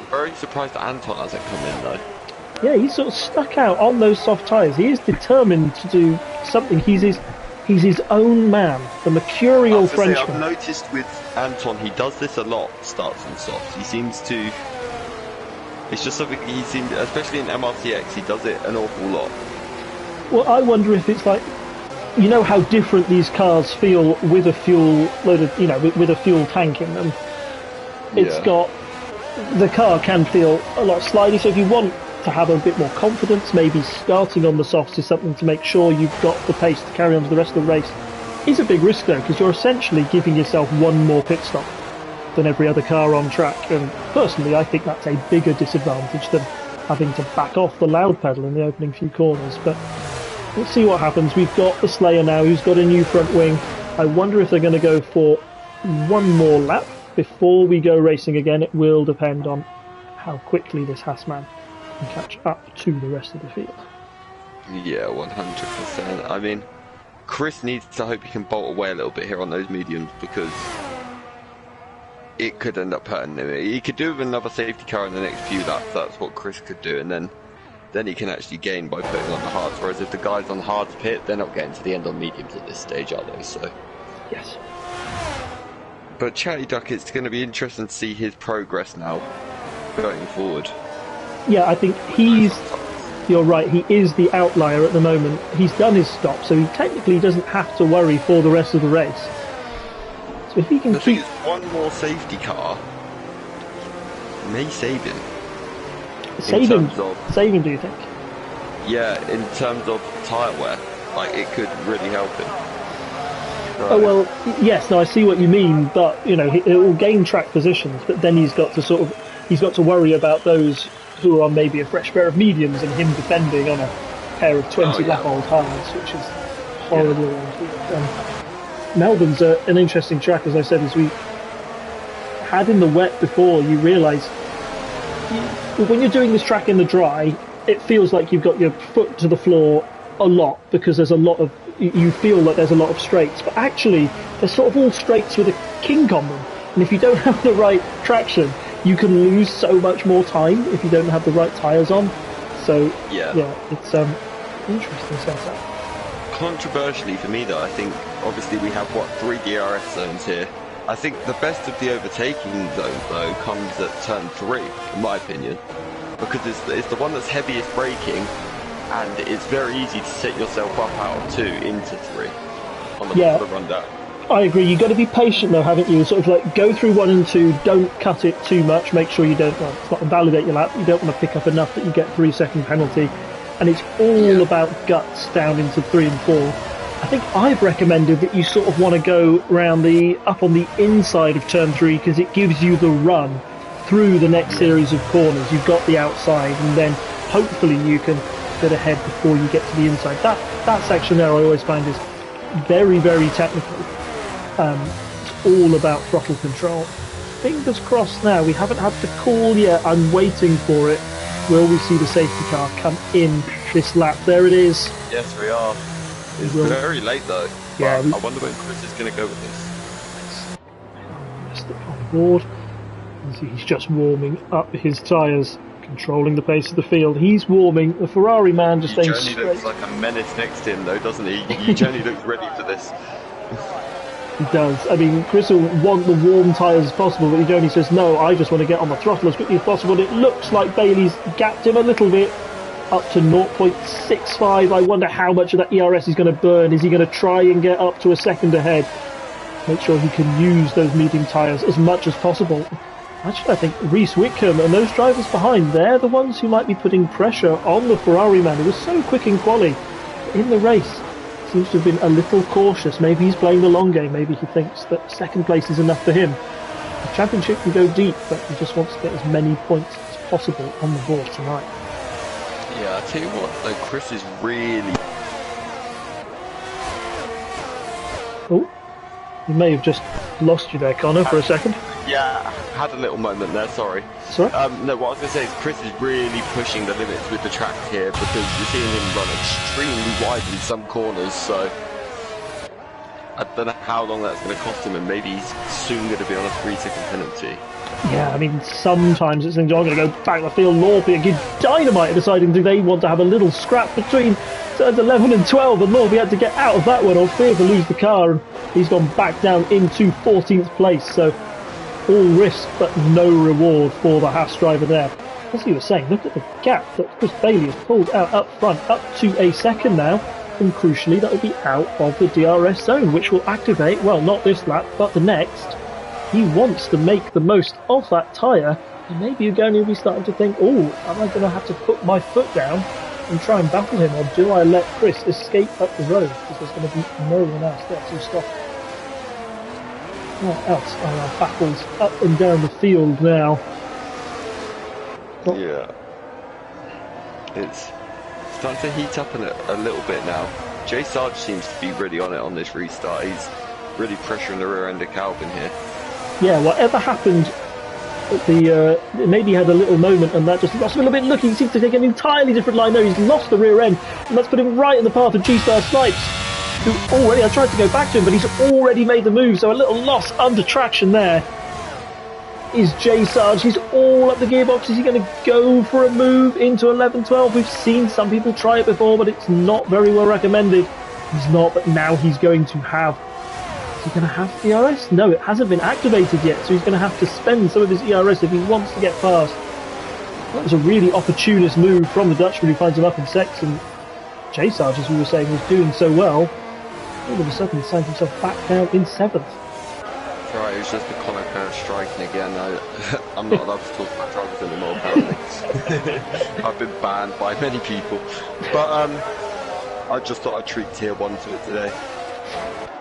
Very surprised that Anton hasn't come in though. Yeah, he's sort of stuck out on those soft tyres. He is determined to do something. He's his own man, the mercurial Frenchman. I've noticed with Anton, he does this a lot, starts and softs. He seems to... It's just something he seems, especially in MRCX, he does it an awful lot. Well, I wonder if it's like, how different these cars feel with a fuel loaded, with a fuel tank in them. It's got, the car can feel a lot slidey, so if you want to have a bit more confidence, maybe starting on the softs is something to make sure you've got the pace to carry on to the rest of the race. Is a big risk though, because you're essentially giving yourself one more pit stop than every other car on track, and personally I think that's a bigger disadvantage than having to back off the loud pedal in the opening few corners. But let's see what happens. We've got the Slayer now, who's got a new front wing. I wonder if they're going to go for one more lap before we go racing again. It will depend on how quickly this Haasman can catch up to the rest of the field. Yeah, 100%. I mean, Chris needs to hope he can bolt away a little bit here on those mediums, because it could end up hurting him. He could do with another safety car in the next few laps. That's what Chris could do, and then he can actually gain by putting on the hards. Whereas if the guys on hards pit, they're not getting to the end on mediums at this stage, are they? So yes. But Chatty Duck, it's going to be interesting to see his progress now going forward. Yeah, I think you're right, he is the outlier at the moment. He's done his stop, so he technically doesn't have to worry for the rest of the race. So if he can keep... one more safety car may save him. Save him, do you think? Yeah, in terms of tyre wear, like, it could really help him. Right. Oh, well, yes, no, I see what you mean, but, it will gain track positions, but then he's got to worry about those who are on maybe a fresh pair of mediums and him defending on a pair of 20-lap-old hards, which is horribly around. Melbourne's an interesting track, as I said, as we had in the wet before. You realise when you're doing this track in the dry, it feels like you've got your foot to the floor a lot, because there's a lot of, you feel like there's a lot of straights, but actually they're sort of all straights with a kink on them, and if you don't have the right traction, you can lose so much more time if you don't have the right tyres on. So yeah, it's interesting setup. Controversially for me though, I think obviously we have 3 DRS zones here. I think the best of the overtaking zones though comes at turn 3, in my opinion, because it's the one that's heaviest braking, and it's very easy to set yourself up out of 2 into 3 on the run down. I agree. You've got to be patient though, haven't you? Sort of like go through 1 and 2, don't cut it too much, make sure you don't, it's not invalidate your lap, you don't want to pick up enough that you get 3-second penalty, and it's all about guts down into 3 and 4. I think I've recommended that you sort of want to go round up on the inside of turn 3, because it gives you the run through the next series of corners. You've got the outside, and then hopefully you can get ahead before you get to the inside. That section there I always find is very, very technical. It's all about throttle control. Fingers crossed now. We haven't had the call yet. I'm waiting for it. Will we see the safety car come in this lap? There it is. Yes, we are. It's very late though. Yeah. I wonder when Chris is going to go with this. Stick on board. He's just warming up his tyres, controlling the pace of the field. He's warming. The Ferrari man just staying straight. Johnny looks like a menace next to him though, doesn't he? Johnny looks ready for this. He does. I mean, Chris will want the warm tyres as possible, but he only says, no, I just want to get on the throttle as quickly as possible. It looks like Bailey's gapped him a little bit, up to 0.65. I wonder how much of that ERS he's going to burn. Is he going to try and get up to a second ahead? Make sure he can use those medium tyres as much as possible. Actually, I think Reese Whitcomb and those drivers behind, they're the ones who might be putting pressure on the Ferrari man, who was so quick in quali. In the race, seems to have been a little cautious. Maybe he's playing the long game. Maybe he thinks that second place is enough for him. The championship can go deep, but he just wants to get as many points as possible on the board tonight. Yeah, I tell you what, though, Chris is really... Oh, you may have just lost you there, Connor, for a second. Yeah, had a little moment there, sorry. Sorry? No, what I was going to say is Chris is really pushing the limits with the track here because you're seeing him run extremely wide in some corners, so I don't know how long that's going to cost him, and maybe he's soon going to be on a 3-second penalty. Yeah, I mean, sometimes it's things are going to go back the field. Lorby and Kid Dynamite are deciding they want to have a little scrap between turns 11 and 12, and Lorby had to get out of that one or fear to lose the car, and he's gone back down into 14th place, so all risk but no reward for the Haas driver there. As you were saying, look at the gap that Chris Bailey has pulled out up front, up to a second now, and crucially that will be out of the DRS zone, which will activate, well, not this lap, but the next. He wants to make the most of that tyre, and maybe you're going to be starting to think, oh, am I going to have to put my foot down and try and battle him, or do I let Chris escape up the road, because there's going to be no one else there to stop him. What else are our battles up and down the field now? Yeah. It's starting to heat up a little bit now. Jay Sarge seems to be really on it on this restart. He's really pressuring the rear end of Calvin here. Yeah, whatever happened at the maybe he had a little moment and that just lost him a little bit. Look, he seems to take an entirely different line now. He's lost the rear end, and that's put him right in the path of G-Star Snipes, who already, I tried to go back to him, but he's already made the move, so a little loss under traction there is Jay Sarge. He's all up the gearbox. Is he going to go for a move into 11-12? We've seen some people try it before, but it's not very well recommended. He's not, but now he's going to have... Is he going to have ERS? No, it hasn't been activated yet, so he's going to have to spend some of his ERS if he wants to get past. That was a really opportunist move from the Dutchman, who finds him up in sixth, and Jay Sarge, as we were saying, was doing so well. All of a sudden, he finds himself back down in 7th. Right, it was just the comment about striking again. I'm not allowed to talk about drivers anymore, apparently. I've been banned by many people. But I just thought I'd treat Tier 1 to it today.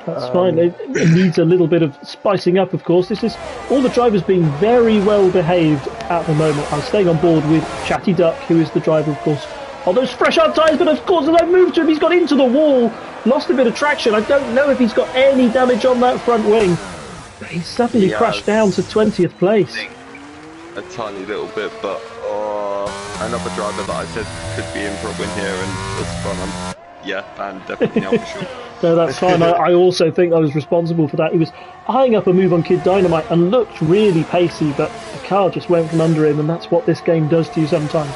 That's fine. It needs a little bit of spicing up, of course. This is all the drivers being very well behaved at the moment. I'm staying on board with Chatty Duck, who is the driver, of course, on those fresh up tyres, but of course as I moved to him, he's got into the wall, lost a bit of traction. I don't know if he's got any damage on that front wing. But he suddenly crashed down to 20th place. A tiny little bit, but another driver that I said could be in for a win here, and it's fun. And definitely now for sure. No, that's fine. I also think I was responsible for that. He was eyeing up a move on Kid Dynamite and looked really pacey, but the car just went from under him, and that's what this game does to you sometimes.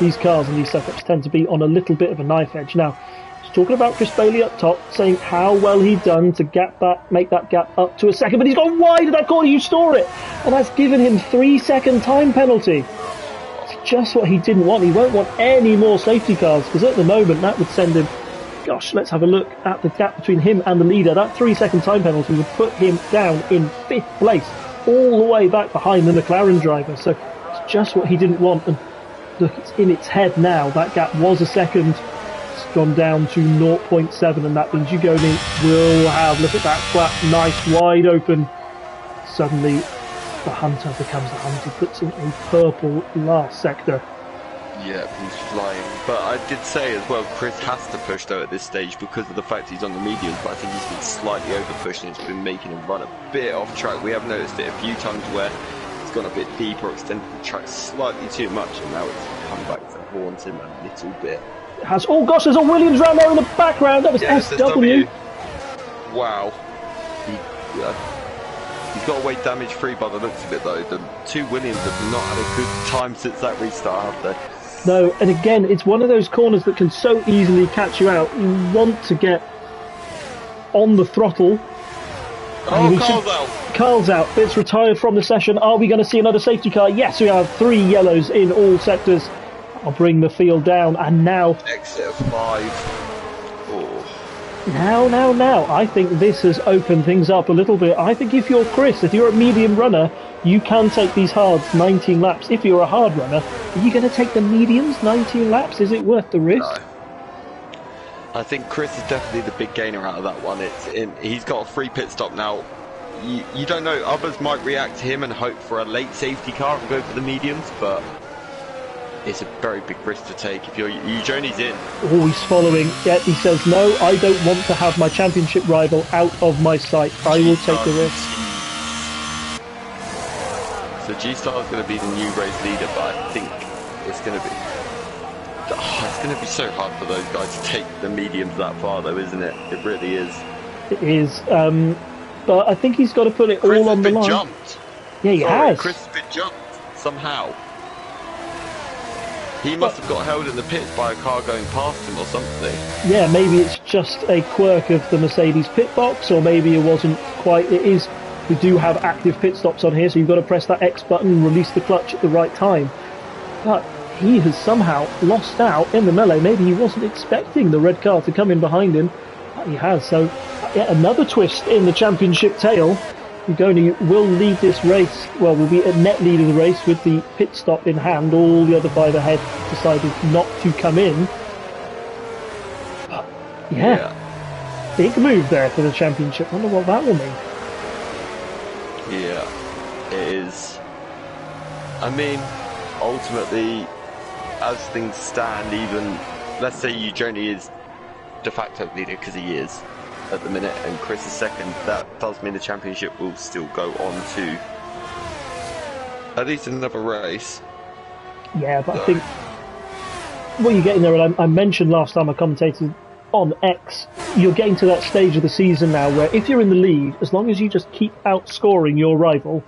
These cars and these setups tend to be on a little bit of a knife edge. Now, talking about Chris Bailey up top, saying how well he'd done to make that gap up to a second, but he's gone wide of that corner. You saw it, and that's given him 3-second time penalty. It's just what he didn't want. He won't want any more safety cars, because at the moment that would send him, gosh, let's have a look at the gap between him and the leader. That 3-second time penalty would put him down in 5th place, all the way back behind the McLaren driver. So it's just what he didn't want, and look, it's in its head now. That gap was a second. Gone down to 0.7, and that means you go in will have, look at that flat, nice wide open. Suddenly the hunter becomes the hunter, puts in a purple last sector. Yeah, he's flying. But I did say as well, Chris has to push though at this stage because of the fact he's on the mediums, but I think he's been slightly over pushed, and it's been making him run a bit off track. We have noticed it a few times where he's gone a bit deeper, extended the track slightly too much, and now it's come back to haunt him a little bit. Oh gosh, there's a Williams round there in the background. That was SW. Wow. He's got away damage free by the looks of it though. The two Williams have not had a good time since that restart, have they? No, and again, it's one of those corners that can so easily catch you out. You want to get on the throttle Oh, Carl's out. Carl's out. It's retired from the session. Are we going to see another safety car? Yes, we have 3 yellows in all sectors. I'll bring the field down, and now... Exit of 5. Oh. Now. I think this has opened things up a little bit. I think if you're Chris, if you're a medium runner, you can take these hards 19 laps. If you're a hard runner, are you going to take the mediums 19 laps? Is it worth the risk? No. I think Chris is definitely the big gainer out of that one. He's got a free pit stop now. You don't know, others might react to him and hope for a late safety car and go for the mediums, but it's a very big risk to take if Journey's in. Oh, he's following. Yeah, he says, no, I don't want to have my championship rival out of my sight. I will take the risk. So G-Star is going to be the new race leader, but I think it's going to be... it's going to be so hard for those guys to take the mediums that far, though, isn't it? It really is. It is. But I think he's got to put it all on the line. Jumped. Yeah, he has. Chris has been jumped somehow. He must have got held in the pits by a car going past him or something. Yeah, maybe it's just a quirk of the Mercedes pit box, or maybe it wasn't quite. It is. We do have active pit stops on here, so you've got to press that X button and release the clutch at the right time. But he has somehow lost out in the melee. Maybe he wasn't expecting the red car to come in behind him. But he has. So, yeah, another twist in the championship tail. Ugoni will lead this race. Well, will be a net lead of the race with the pit stop in hand. All the other 5 ahead decided not to come in. But, yeah. Big move there for the championship. Wonder what that will mean. Yeah, it is. I mean, ultimately, as things stand, even, let's say Ugoni is de facto leader, because he is at the minute, and Chris is second, that does mean the championship will still go on to at least another race. Yeah, but I think what you're getting there, and I mentioned last time I commentated on X, you're getting to that stage of the season now where if you're in the lead, as long as you just keep outscoring your rival,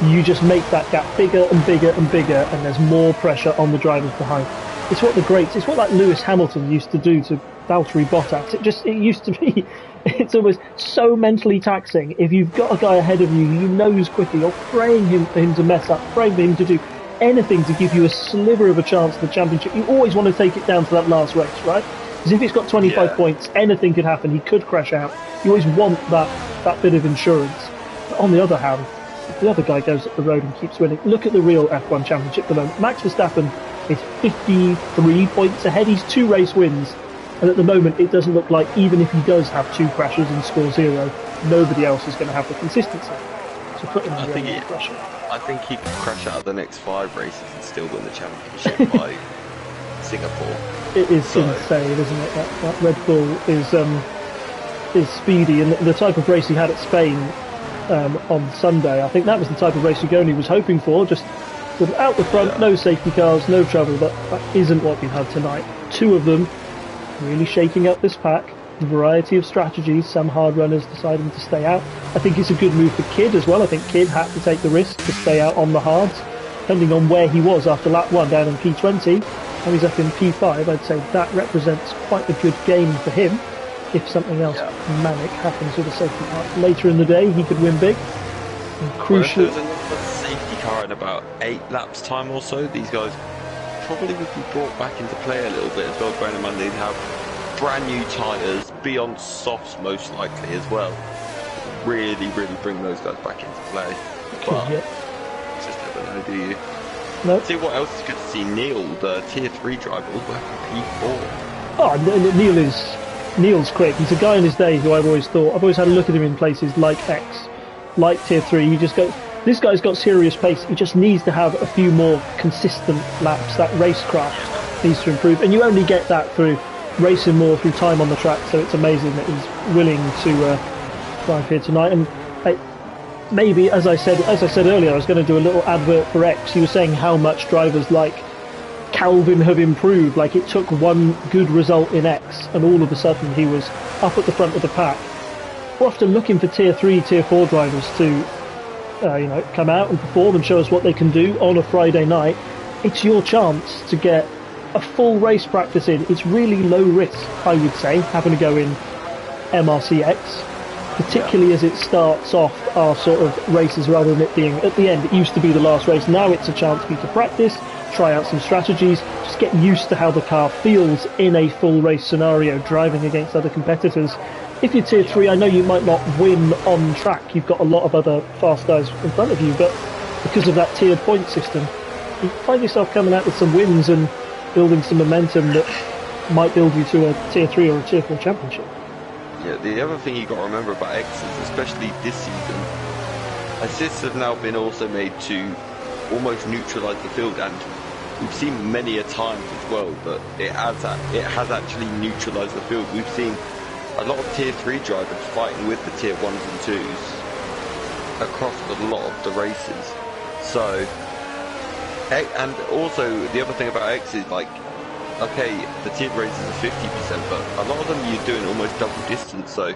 you just make that gap bigger and bigger and bigger, and there's more pressure on the drivers behind. It's what it's what like Lewis Hamilton used to do to Valtteri Bottas. It used to be, it's almost so mentally taxing. If you've got a guy ahead of you, you know who's quicker, you're praying for him to mess up, praying for him to do anything to give you a sliver of a chance at the championship. You always want to take it down to that last race, right? Because if it's got 25 points, anything could happen. He could crash out. You always want that bit of insurance. But on the other hand, if the other guy goes up the road and keeps winning, look at the real F1 championship at the moment. Max Verstappen is 53 points ahead. He's 2 race wins. And at the moment, it doesn't look like, even if he does have 2 crashes and score 0, nobody else is going to have the consistency. So put him under pressure. I think he could crash out of the next 5 races and still win the championship by Singapore. It is insane, isn't it? That Red Bull is speedy, and the type of race he had at Spain on Sunday, I think that was the type of race Ugoni was hoping for, just sort of out the front, no safety cars, no trouble, but that isn't what we've had tonight. 2 of them really shaking up this pack, a variety of strategies, some hard runners deciding to stay out. I think it's a good move for Kidd as well. I think Kidd had to take the risk to stay out on the hards, depending on where he was after lap 1 down in P20. Now he's up in P5, I'd say that represents quite a good gain for him. If something else manic happens with a safety car later in the day, he could win big. And crucially, well, if there's another safety car in about 8 laps time or so, these guys probably would be brought back into play a little bit as well, bearing in mind they'd have brand new tyres, be on softs most likely as well. Really bring those guys back into play. But just never know, do you? No. See what else is good to see. Neil, the tier 3 driver, all the way from P4. Oh, Neil's quick. He's a guy in his day who I've always had a look at him in places like X, like tier 3. You just go, this guy's got serious pace. He just needs to have a few more consistent laps. That racecraft needs to improve, and you only get that through racing more, through time on the track. So it's amazing that he's willing to drive here tonight. And maybe, as I said earlier, I was going to do a little advert for X. He was saying how much drivers like Calvin have improved. Like, it took one good result in X, and all of a sudden he was up at the front of the pack. We're often looking for tier 3, tier 4 drivers to come out and perform and show us what they can do on a Friday night. It's your chance to get a full race practice in. It's really low risk, I would say, having to go in MRC X. particularly as it starts off our sort of races rather than it being at the end. It used to be the last race. Now it's a chance for you to practice, try out some strategies, just get used to how the car feels in a full race scenario, driving against other competitors. If you're tier 3, I know you might not win on track. You've got a lot of other fast guys in front of you, but because of that tiered point system, you find yourself coming out with some wins and building some momentum that might build you to a tier 3 or a tier 4 championship. Yeah, the other thing you got to remember about X's, especially this season, assists have now been also made to almost neutralise the field, and we've seen many a times as well that it has actually neutralised the field. We've seen a lot of tier 3 drivers fighting with the tier 1s and 2s across a lot of the races. So, and also the other thing about X is, like, okay, the tiered races are 50%, but a lot of them you're doing almost double distance, so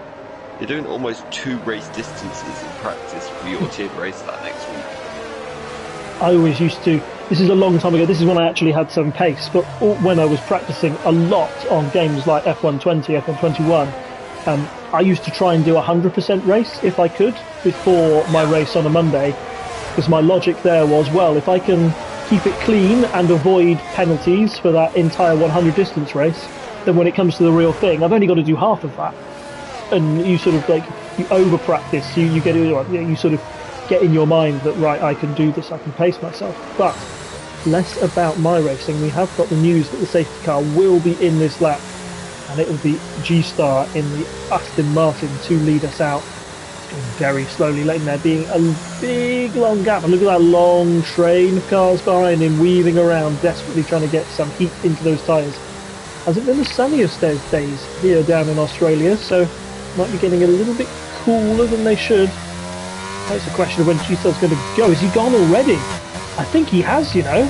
you're doing almost 2 race distances in practice for your tiered race that next week. I always used to, this is a long time ago, this is when I actually had some pace, but when I was practicing a lot on games like F120, F121, I used to try and do a 100% race if I could before my race on a Monday, because my logic there was, well, if I can keep it clean and avoid penalties for that entire 100 distance race, then when it comes to the real thing, I've only got to do half of that. And you sort of like, you over practice, you get it, you sort of get in your mind that, right, I can do this, I can pace myself. But less about my racing. We have got the news that the safety car will be in this lap, and it will be G-Star in the Aston Martin to lead us out. Very slowly, letting there being a big long gap, and look at that long train of cars behind him weaving around, desperately trying to get some heat into those tyres. Hasn't been the sunniest those days here down in Australia, so might be getting a little bit cooler than they should. It's a question of when G-Star's going to go. Is he gone already? I think he has, you know.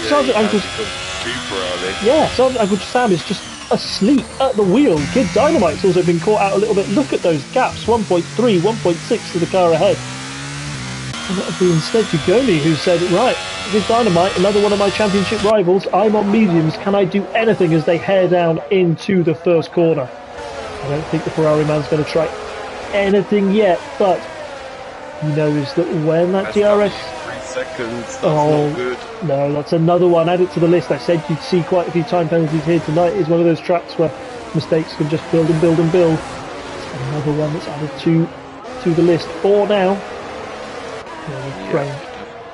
Sergeant Uncle super early. Yeah, Sergeant Uncle Sam is just asleep at the wheel. Kid Dynamite's also been caught out a little bit. Look at those gaps, 1.3, 1.6 to the car ahead. And that would be instead Jagoni who said, right, Kid Dynamite, another one of my championship rivals, I'm on mediums, can I do anything as they head down into the first corner? I don't think the Ferrari man's going to try anything yet, but he knows that when that DRS... 3 seconds, that's not good. No, that's another one. Add it to the list. I said you'd see quite a few time penalties here tonight. It's one of those tracks where mistakes can just build and build and build. Another one that's added to the list. 4 now. Yeah,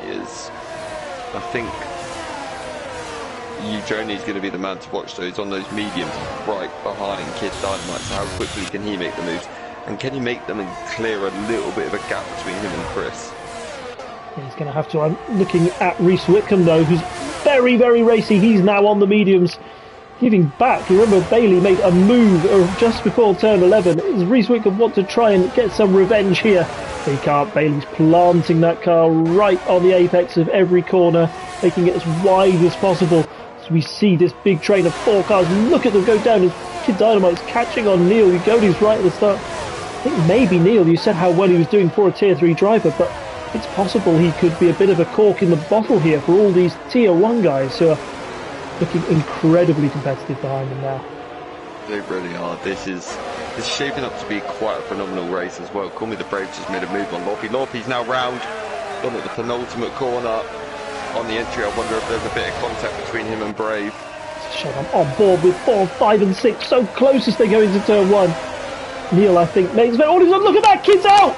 is. I think Journey's going to be the man to watch those on those mediums right behind Kid Dynamite. So how quickly can he make the moves? And can he make them and clear a little bit of a gap between him and Chris? He's going to have to. I'm looking at Reese Whitcomb, though, who's very, very racy. He's now on the mediums, giving back. You remember Bailey made a move just before turn 11. Does Reese Whitcomb want to try and get some revenge here? He can't. Bailey's planting that car right on the apex of every corner, making it as wide as possible. As we see this big train of 4 cars, look at them go down as Kid Dynamite's catching on Neil. Gody's right at the start. I think maybe Neil, you said how well he was doing for a tier 3 driver, but it's possible he could be a bit of a cork in the bottle here for all these tier 1 guys who are looking incredibly competitive behind him now. They really are. This is shaping up to be quite a phenomenal race as well. Call Me the Brave just made a move on Loppy. Loppy's now round, gone at the penultimate corner on the entry. I wonder if there's a bit of contact between him and Brave. I'm on board with 4, 5 and 6, so close as they go into turn 1. Neil, I think, makes... Oh, look at that, kid's out!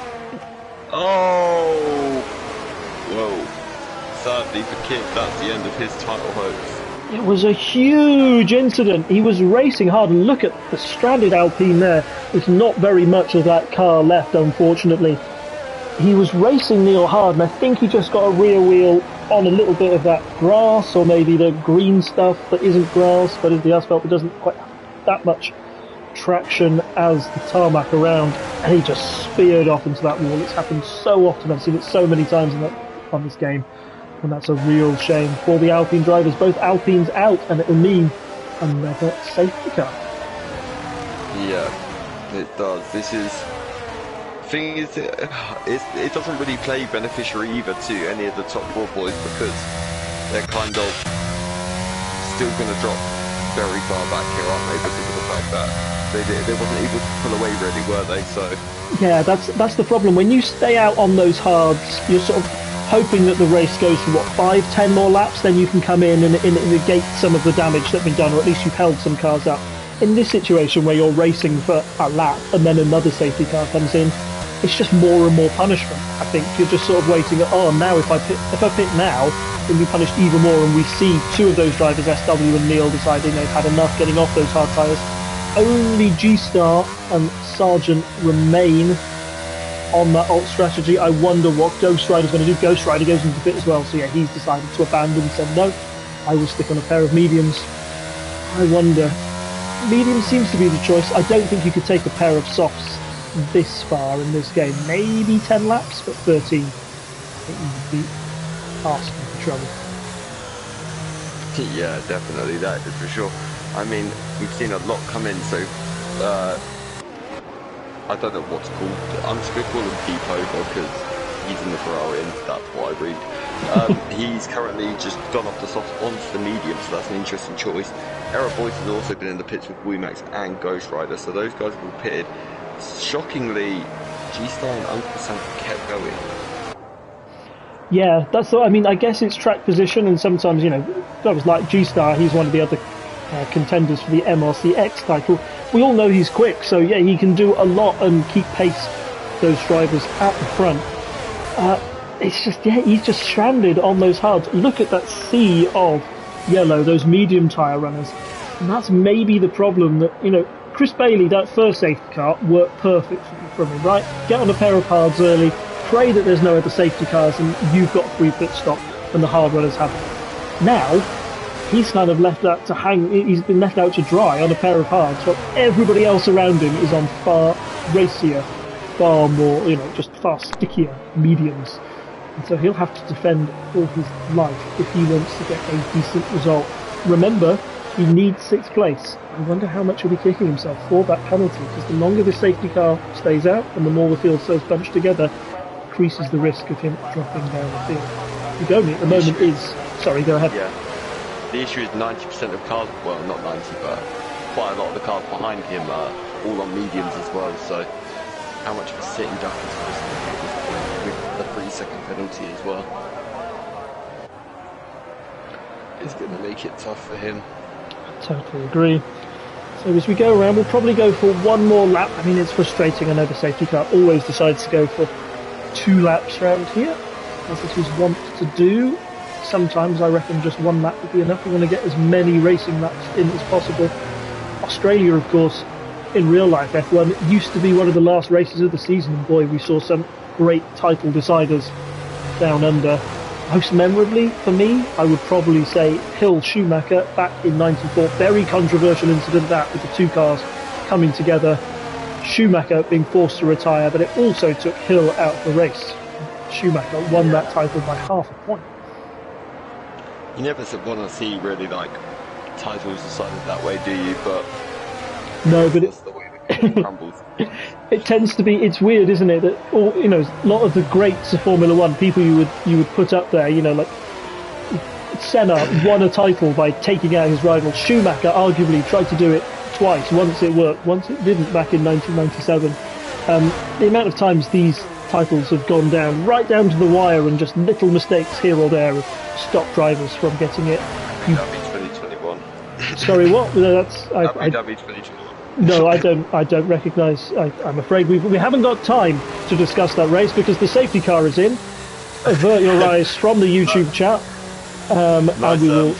Oh! Whoa. Sadly for Kid, that's the end of his title hopes. It was a huge incident. He was racing hard, and look at the stranded Alpine there. There's not very much of that car left, unfortunately. He was racing Neil hard, and I think he just got a rear wheel on a little bit of that grass, or maybe the green stuff that isn't grass, but is the asphalt that doesn't quite have that much traction as the tarmac around, and he just speared off into that wall. It's happened so often. I've seen it so many times on this game, and that's a real shame for the Alpine drivers. Both Alpines out, and it will mean another safety car. Yeah, it does. This is... thing is, it doesn't really play beneficiary either to any of the top 4 boys, because they're kind of still going to drop very far back here, aren't they, because of the fact that they wasn't able to pull away really, were they? So yeah, that's the problem. When you stay out on those hards, you're sort of hoping that the race goes for what 5-10 more laps, then you can come in and negate some of the damage that's been done, or at least you've held some cars up. In this situation where you're racing for a lap and then another safety car comes in, it's just more and more punishment. I think you're just sort of waiting. Now if I pit now, we'll be punished even more. And we see two of those drivers, SW and Neil, deciding they've had enough getting off those hard tyres. Only G-Star and Sargent remain on that alt strategy. I wonder what Ghost Rider's going to do. Ghost Rider goes into pit as well, so yeah, he's decided to abandon and said no, I will stick on a pair of mediums. I wonder. Medium seems to be the choice. I don't think you could take a pair of softs this far in this game. Maybe 10 laps, but 13. I think you would be asking for trouble. Yeah, definitely, that is for sure. I mean, we've seen a lot come in, so I don't know what's called. I'm just going to call him Depot because he's in the Ferrari and that's what I read. He's currently just gone off the soft onto the medium, so that's an interesting choice. Error Boyce has also been in the pits with Wimax and Ghost Rider, so those guys have all pitted. Shockingly, G-Star and Uncle Sam kept going. Yeah, that's what I mean. I guess it's track position, and sometimes, that was like G-Star, he's one of the other contenders for the MRC X title. We all know he's quick, so yeah, he can do a lot and keep pace those drivers at the front. It's just, yeah, he's just stranded on those hards. Look at that sea of yellow, those medium tyre runners. And that's maybe the problem that, Chris Bailey, that first safety car, worked perfect from him, right? Get on a pair of hards early, pray that there's no other safety cars and you've got free pit stop and the hard runners haven't. Now, he's kind of left out to hang, he's been left out to dry on a pair of hards, while everybody else around him is on far racier, far more, just far stickier mediums. And so he'll have to defend all his life if he wants to get a decent result. Remember, he needs 6th place. I wonder how much he'll be kicking himself for that penalty, because the longer the safety car stays out and the more the field stays bunched together, increases the risk of him dropping down the field. Ugoni at the moment is... Sorry, go ahead. Yeah. The issue is 90% of cars, well, not 90, but quite a lot of the cars behind him are all on mediums as well, so how much of a sitting duck is supposed to be at this point with the 3-second penalty as well? It's going to make it tough for him. Totally agree. So as we go around, we'll probably go for one more lap. I mean, it's frustrating. I know the safety car always decides to go for 2 laps around here, as it is wont to do. Sometimes I reckon just 1 lap would be enough. We want to get as many racing laps in as possible. Australia, of course, in real life F1 used to be one of the last races of the season, and boy, we saw some great title deciders down under. Most memorably for me, I would probably say Hill Schumacher back in '94. Very controversial incident that, with the 2 cars coming together. Schumacher being forced to retire, but it also took Hill out of the race. Schumacher won that title by half a point. You never want to see really titles decided that way, do you? But no, but that's the way the crumbles. It tends to be. It's weird, isn't it? That a lot of the greats of Formula One, people you would put up there, like Senna won a title by taking out his rival. Schumacher arguably tried to do it twice. Once it worked, once it didn't back in 1997. The amount of times these titles have gone down, right down to the wire, and just little mistakes here or there have stopped drivers from getting it. That'd be 2021. Sorry, what? No, that's that'd be 2021. No, I don't recognise. I'm afraid we haven't got time to discuss that race because the safety car is in. Avert your eyes from the YouTube chat, and we will.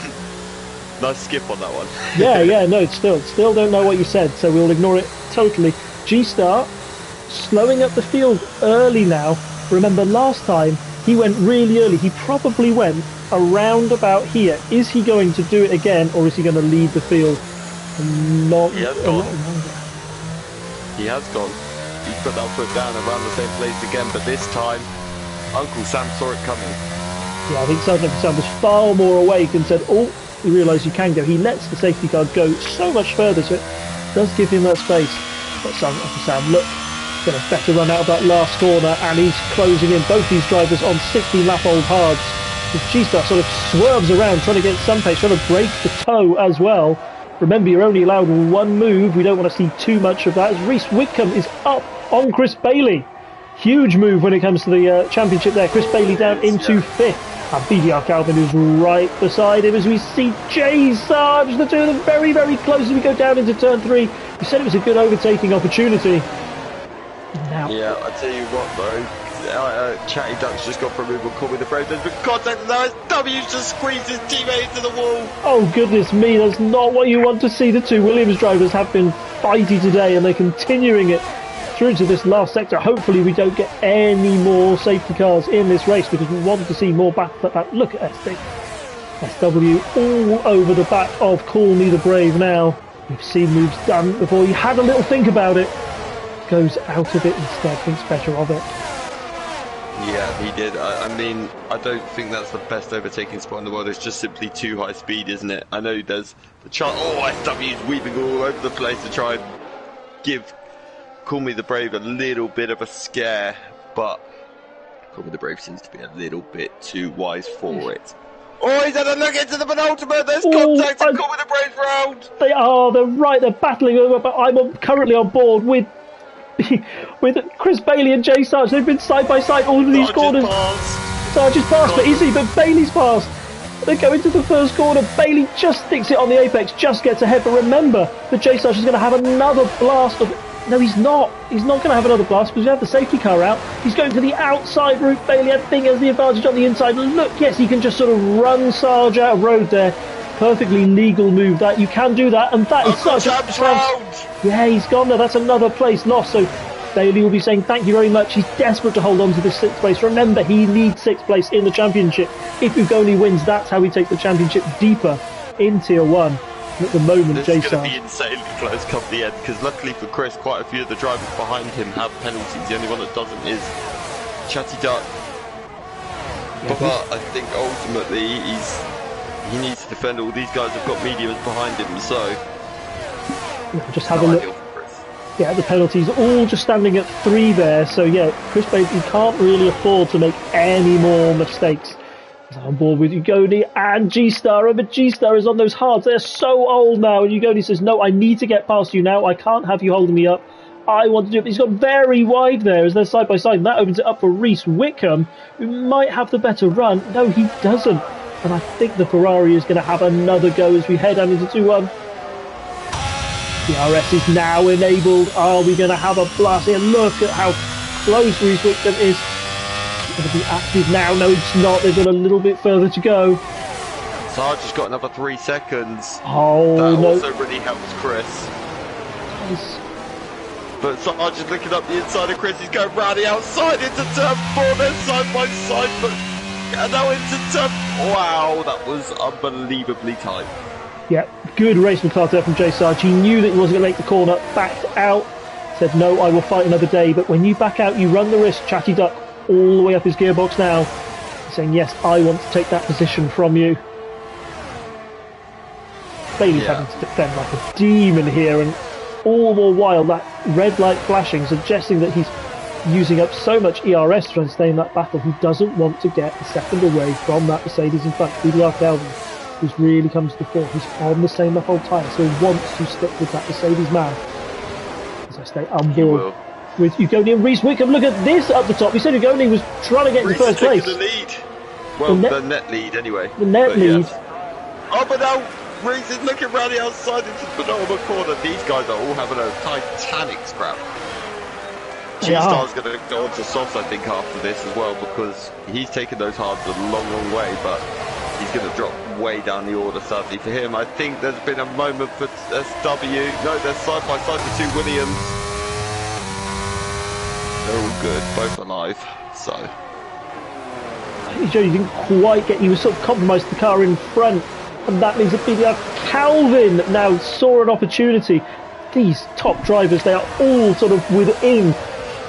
Nice skip on that one. yeah. No, still don't know what you said, so we'll ignore it totally. G-Star slowing up the field early now. Remember last time he went really early. He probably went around about here. Is he going to do it again, or is he going to lead the field? He has gone. He has gone. He put that foot down around the same place again, but this time Uncle Sam saw it coming. Yeah, I think Uncle Sam was far more awake and said, oh, he realised you can go. He lets the safety car go so much further, so it does give him that space. But Uncle Sam, look, got a better run out of that last corner, and he's closing in both these drivers on 16-lap-old hards. As G-Star sort of swerves around, trying to get some pace, trying to break the toe as well. Remember, you're only allowed one move. We don't want to see too much of that, as Reese Whitcomb is up on Chris Bailey. Huge move when it comes to the championship there. Chris Bailey down into 5th. And BDR Calvin is right beside him as we see Jay Sarge. The two of them very, very close as we go down into turn 3. You said it was a good overtaking opportunity. Now. Yeah, I tell you what though, Chatty Duck's just got for a move and call me the Brave. There's been contact and now W's just squeezed his teammate into the wall. Oh goodness me, that's not what you want to see. The two Williams drivers have been fighty today and they're continuing it through to this last sector. Hopefully we don't get any more safety cars in this race because we want to see more back. Look at SW all over the back of Call Me the Brave now. We've seen moves done before. He had a little think about it. Goes out of it instead, thinks better of it. Yeah, he did. I mean, I don't think that's the best overtaking spot in the world. It's just simply too high speed, isn't it? I know there's the chance. Oh, SW's weaving all over the place to try and give Call Me the Brave a little bit of a scare, but Call Me the Brave seems to be a little bit too wise for it. Oh, he's had a look into the penultimate. There's contact and Call Me the Brave round. They are. They're right. They're battling over. But I'm currently on board with Chris Bailey and Jay Sarge. They've been side by side all of these corners. Sarge is passed, but is he? But Bailey's passed. They go into the first corner. Bailey just sticks it on the apex, just gets ahead. But remember that Jay Sarge is going to have another blast of. No, he's not. He's not going to have another blast because we have the safety car out. He's going for the outside route. Bailey, I think, has the advantage on the inside. Look, yes, he can just sort of run Sarge out of road there. Perfectly legal move that. You can do that, and that is such a... Yeah, he's gone there. That's another place lost. So Bailey will be saying thank you very much. He's desperate to hold on to this 6th place. Remember, he needs 6th place in the championship. If Ugoni wins, that's how we take the championship deeper in Tier 1. At the moment, this is going to be insanely close come the end, because luckily for Chris, quite a few of the drivers behind him have penalties. The only one that doesn't is Chatty Duck. Yeah, but I think ultimately he needs to defend. All these guys have got mediums behind him, so just have a look. Yeah, the penalties all just standing at 3 there. So yeah, Chris Bailey can't really afford to make any more mistakes. He's on board with Ugoni and G-Star, but G-Star is on those hards. They're so old now, and Ugoni says, no, I need to get past you now. I can't have you holding me up. I want to do it. He's got very wide there as they're side by side, and that opens it up for Reese Whitcomb, who might have the better run. No, he doesn't. And I think the Ferrari is going to have another go as we head down into 2-1. The RS is now enabled. Are we going to have a blast here? Look at how close Reese Whitcomb is. Going to be active now. No, it's not. They've got a little bit further to go. Sarge has got another 3 seconds. Oh, that no. also really helps Chris. Yes. But Sarge is looking up the inside of Chris. He's going round the outside into turn 4. Then side by side. But now into turn. Wow, that was unbelievably tight. Yeah, good race from Carter from Jay Sarge. He knew that he wasn't going to make the corner. Backed out. Said, no, I will fight another day. But when you back out, you run the risk. Chatty Duck all the way up his gearbox now, saying, yes, I want to take that position from you. Bailey's having to defend like a demon here, and all the while that red light flashing, suggesting that he's using up so much ERS to try and stay in that battle. He doesn't want to get a second away from that Mercedes in front. BDR Calvin, who's really comes to the fore. He's on the same whole tyre, so he wants to stick with that Mercedes man. As I stay on board with Ugoni and Reese Whitcomb. Look at this up the top. We said Ugoni was trying to get into first place. The lead. Well, the net lead anyway. The net lead. Yes. Oh, but now Reese is looking around the outside into the penultimate corner. These guys are all having a titanic scrap. G-Star's going to go on to softs, I think, after this as well, because he's taken those hards a long, long way, but he's going to drop way down the order, sadly, for him. I think there's been a moment for SW. No, they're side by side for 2 Williams. They're all good, both alive, so. He didn't quite get, he was sort of compromised the car in front, and that means that BDR Calvin now saw an opportunity. These top drivers, they are all sort of within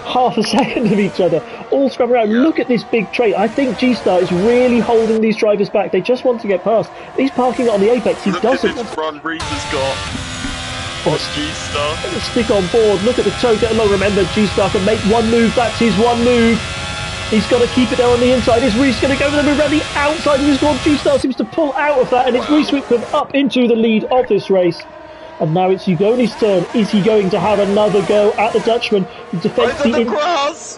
half a second of each other, all scrubbing around. Yeah. Look at this big trait. I think G-Star is really holding these drivers back. They just want to get past. He's parking on the apex. He doesn't. Look at this run Reese has got. What's G-Star? Stick on board. Look at the toe get along. Remember, G-Star can make one move. That's his one move. He's got to keep it there on the inside. Is Reese going to go for the move around the outside of his squad? G-Star seems to pull out of that, and it's Reese Whitcomb up into the lead of this race. And now it's Ugoni's turn. Is he going to have another go at the Dutchman? He defends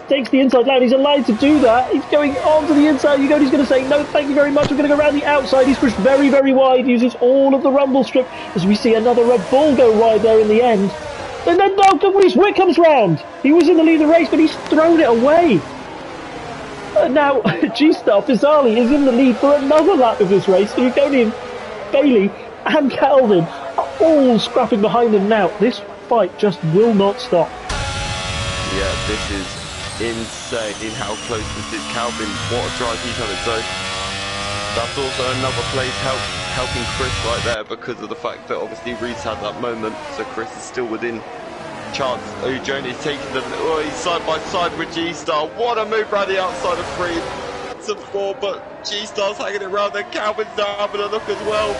takes the inside line. He's allowed to do that. He's going onto the inside. Ugoni's going to say, no, thank you very much. I'm going to go around the outside. He's pushed very, very wide. Uses all of the rumble strip as we see another Red Bull go wide there in the end. And then Reese Wick comes round. He was in the lead of the race, but he's thrown it away. Now, G-Star Fizali is in the lead for another lap of this race. Ugoni and Bailey and Calvin are all scrapping behind him now. This fight just will not stop. Yeah, this is insane in how close this is. Calvin, what a drive he's on it. So that's also another place helping Chris right there because of the fact that obviously Reese had that moment. So Chris is still within chance. Ugoni's taking them. Oh, he's side by side with G-Star. What a move around the outside of 3 to 4, but G-Star's hanging it around there. Calvin's now having a look as well.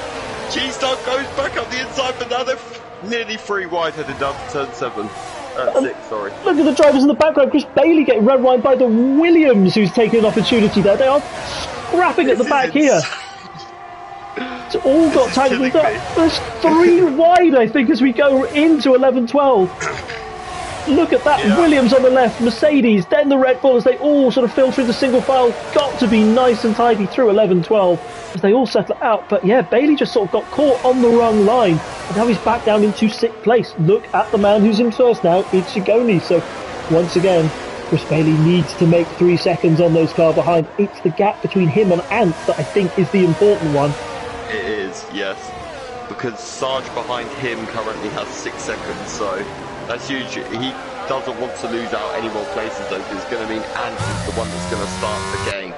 G-Star goes back up the inside, but now they're nearly 3 wide headed down to turn 7. 6, sorry. Look at the drivers in the background. Chris Bailey getting run wide by the Williams, who's taken an opportunity there. They are scrapping at the back here. It's all got tangled up. There's 3 wide, I think, as we go into 11-12. Look at that. Yeah. Williams on the left, Mercedes, then the Red Bull as they all sort of filter into single file. Got to be nice and tidy through 11-12 as they all settle out. But yeah, Bailey just sort of got caught on the wrong line. And now he's back down into 6th place. Look at the man who's in first now. It's Ugoni. So once again, Chris Bailey needs to make 3 seconds on those cars behind. It's the gap between him and Ant that I think is the important one. It is, yes. Because Sarge behind him currently has 6 seconds, so that's huge. He doesn't want to lose out any more places though, because it's going to mean Ant is the one that's going to start the game.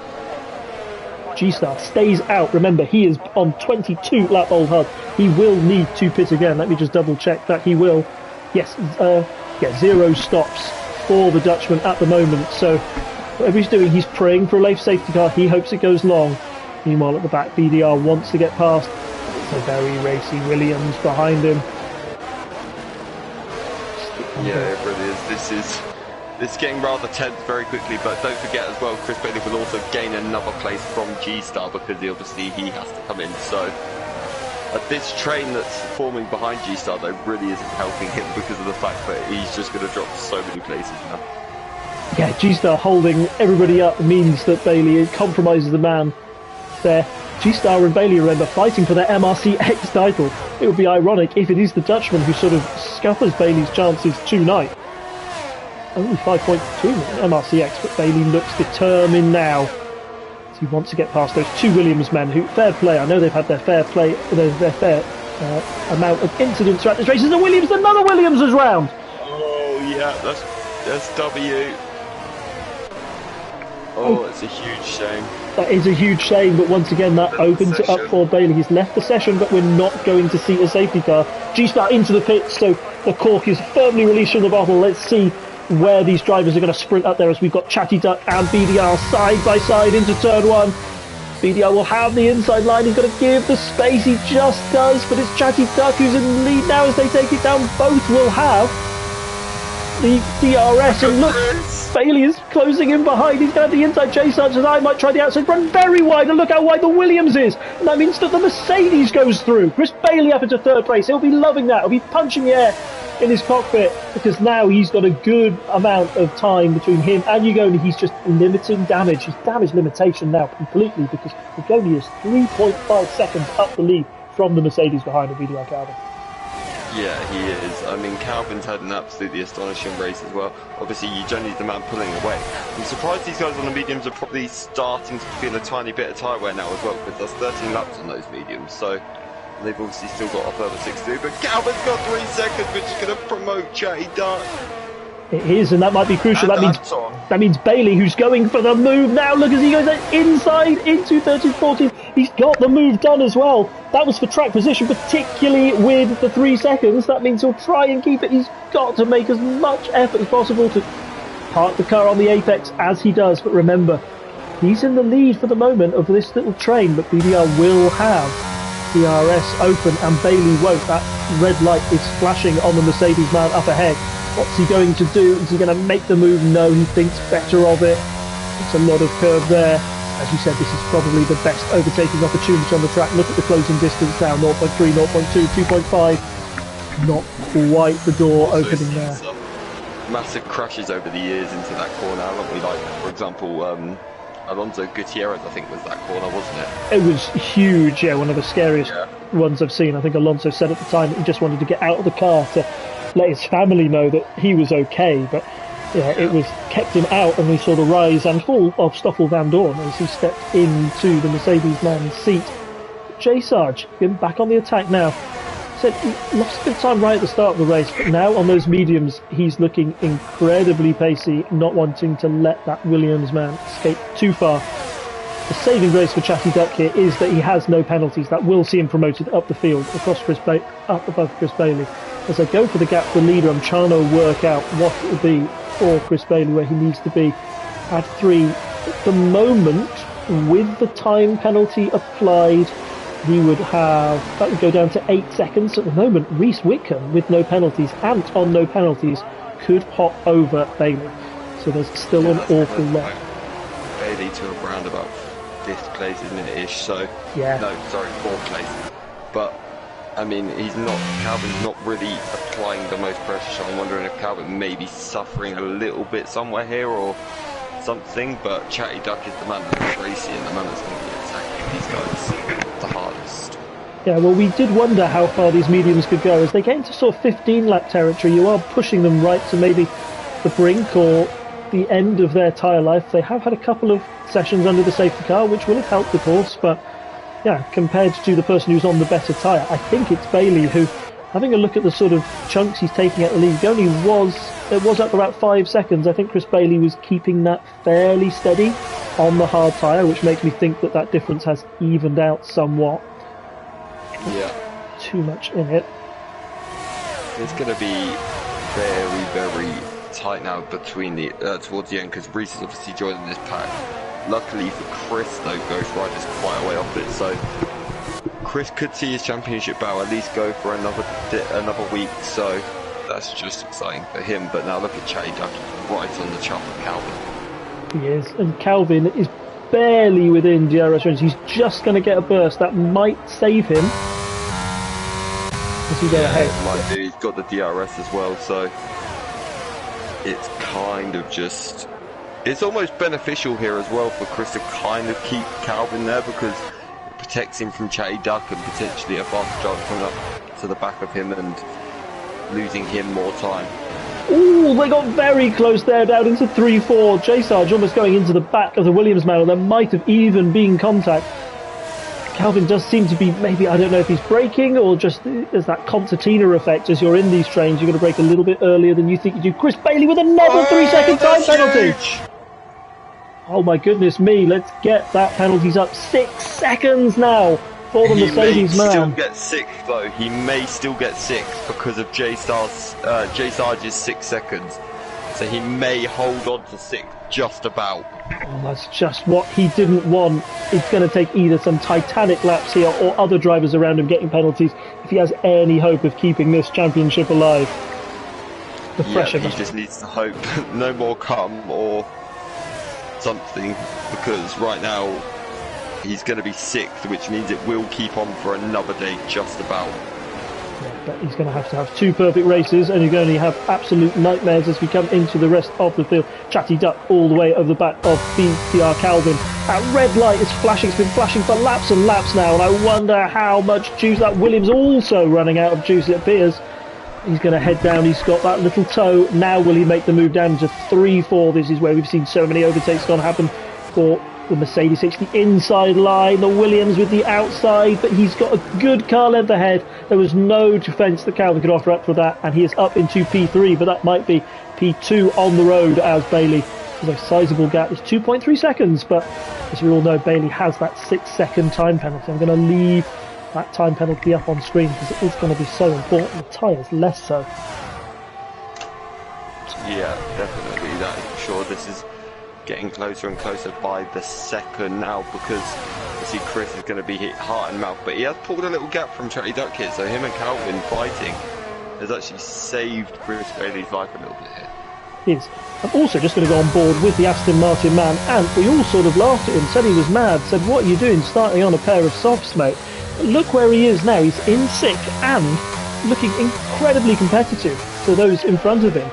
G-Star stays out. Remember, he is on 22 lap old HUD. He will need to pit again. Let me just double check that he will. Yes, 0 stops for the Dutchman at the moment. So whatever he's doing, he's praying for a late safety car. He hopes it goes long. Meanwhile, at the back, BDR wants to get past. It's a very racy Williams behind him. Yeah, it really is. This is getting rather tense very quickly, but don't forget as well, Chris Bailey will also gain another place from G-Star because obviously he has to come in. So this train that's forming behind G-Star though really isn't helping him because of the fact that he's just going to drop so many places now. Yeah, G-Star holding everybody up means that Bailey compromises the man there. G-Star and Bailey, remember, fighting for their MRC X title. It would be ironic if it is the Dutchman who sort of scuppers Bailey's chances tonight. Only 5.2 MRC X, but Bailey looks determined now. So he wants to get past those 2 Williams men who, fair play, I know they've had their fair play, their fair amount of incidents throughout this race. There's another Williams is round. Oh yeah, that's W. Oh, it's a huge shame. That is a huge shame, but once again that opens it up for Bailey. He's left the session, but we're not going to see a safety car. G-Star into the pits, so the cork is firmly released from the bottle. Let's see where these drivers are going to sprint up there as we've got Chatty Duck and BDR side by side into turn 1. BDR will have the inside line. He's got to give the space. He just does, but it's Chatty Duck who's in the lead now as they take it down. Both will have the DRS, and look, Bailey is closing in behind. He's going to have the inside chase. Such as I might try the outside run very wide, and look how wide the Williams is. And that means that the Mercedes goes through. Chris Bailey up into 3rd place. He'll be loving that. He'll be punching the air in his cockpit because now he's got a good amount of time between him and Ugoni. He's just limiting damage. His damage limitation now completely because Ugoni is 3.5 seconds up the lead from the Mercedes behind the VDR Calvin. Yeah, he is. I mean, Calvin's had an absolutely astonishing race as well. Obviously, Ugoni's the man pulling away. I'm surprised these guys on the mediums are probably starting to feel a tiny bit of tyre wear now as well, because there's 13 laps on those mediums, so they've obviously still got a further 6 to do. But Calvin's got 3 seconds, which is going to promote Chatty Duck. It is, and that might be crucial. That means Bailey, who's going for the move now. Look as he goes inside into 13-14. He's got the move done as well. That was for track position, particularly with the 3 seconds. That means he'll try and keep it. He's got to make as much effort as possible to park the car on the apex as he does. But remember, he's in the lead for the moment of this little train, but BDR will have DRS open and Bailey won't. That red light is flashing on the Mercedes man up ahead. What's he going to do? Is he going to make the move? No, he thinks better of it. It's a lot of curve there. As you said, this is probably the best overtaking opportunity on the track. Look at the closing distance now, 0.3, 0.2, 2.5. not quite the door Also opening seen there. some massive crashes over the years into that corner, haven't we? Like, for example, Alonso Gutierrez, I think, was that corner, wasn't it? It was huge, yeah, one of the scariest ones I've seen. I think Alonso said at the time that he just wanted to get out of the car to let his family know that he was okay, but it was kept him out, and we saw the rise and fall of Stoffel Van Dorn as he stepped into the Mercedes man's seat. Jay Sarge, getting back on the attack now. Said he lost a bit of time right at the start of the race, but now on those mediums he's looking incredibly pacey, not wanting to let that Williams man escape too far. The saving grace for Chatty Duck here is that he has no penalties. That will see him promoted up the field, up above Chris Bailey. As I go for the gap for the leader, I'm trying to work out what it will be for Chris Bailey, where he needs to be at 3. At the moment, with the time penalty applied, he would have, that would go down to 8 seconds. At the moment, Reese Wickham, with no penalties, and on no penalties, could hop over Bailey. So there's still an awful lot. Bailey to around about 5th place, isn't it, ish? So, yeah. No, sorry, 4th place. But, I mean, Calvin's not really applying the most pressure, so I'm wondering if Calvin may be suffering a little bit somewhere here or something, but Chatty Duck is the man that's racy and the man that's going to be attacking these guys the hardest. Yeah, well, we did wonder how far these mediums could go. As they get into sort of 15-lap territory, you are pushing them right to maybe the brink or the end of their tyre life. They have had a couple of sessions under the safety car, which will have helped the course, but yeah, compared to the person who's on the better tyre, I think it's Bailey who, having a look at the sort of chunks he's taking at the lead, it was up about 5 seconds. I think Chris Bailey was keeping that fairly steady on the hard tyre, which makes me think that that difference has evened out somewhat. Yeah. Too much in it. It's going to be very, very tight now between the towards the end, because Reese is obviously joining this pack. Luckily for Chris, though, Ghost Rider's quite a way off it, so Chris could see his championship bow at least go for another week, so that's just exciting for him. But now look at Chatty Duck, right on the chop of Calvin. He is, and Calvin is barely within DRS range. He's just going to get a burst that might save him. As he goes ahead. Might do. He's got the DRS as well, so it's kind of just... It's almost beneficial here as well for Chris to kind of keep Calvin there, because it protects him from Chatty Duck and potentially a faster driver coming up to the back of him and losing him more time. Ooh, they got very close there, down into 3-4. Jay Sarge almost going into the back of the Williams man, and there might have even been contact. Calvin does seem to be, maybe, I don't know if he's braking or just there's that concertina effect. As you're in these trains, you're going to brake a little bit earlier than you think you do. Chris Bailey with another 3-second time penalty. Huge. Oh my goodness me, let's get that penalties up. 6 seconds now for the Mercedes man. He may still get 6th though. He may still get 6th because of Jay Sarge's 6 seconds. So he may hold on to 6th just about. Oh, that's just what he didn't want. It's going to take either some titanic laps here or other drivers around him getting penalties if he has any hope of keeping this championship alive. The pressure. He just needs to hope no more come or something, because right now he's going to be 6th, which means it will keep on for another day just about. Yeah, but he's going to have 2 perfect races, and you're going to have absolute nightmares as we come into the rest of the field. Chatty Duck all the way over the back of BTR Calvin. That red light is flashing. It's been flashing for laps and laps now, and I wonder how much juice that Williams also running out of juice, it appears. He's going to head down. He's got that little toe. Now will he make the move down to 3-4? This is where we've seen so many overtakes going to happen for the Mercedes. It's the inside line, the Williams with the outside, but he's got a good car length ahead. There was no defence that Calvin could offer up for that, and he is up into P3, but that might be P2 on the road as Bailey. There's a sizable gap. It's 2.3 seconds, but as we all know, Bailey has that 6-second time penalty. I'm going to leave that time penalty up on screen because it is going to be so important. The tyres less so. Yeah, definitely. That is for sure. This is getting closer and closer by the second now, because you see Chris is going to be hit heart and mouth, but he has pulled a little gap from Chatty Duck here, so him and Calvin fighting has actually saved Chris Bailey's life a little bit here. Is. I'm also just going to go on board with the Aston Martin man, and we all sort of laughed at him, said he was mad, said, what are you doing starting on a pair of softs, mate? Look where he is now. He's in 6th, and looking incredibly competitive to those in front of him.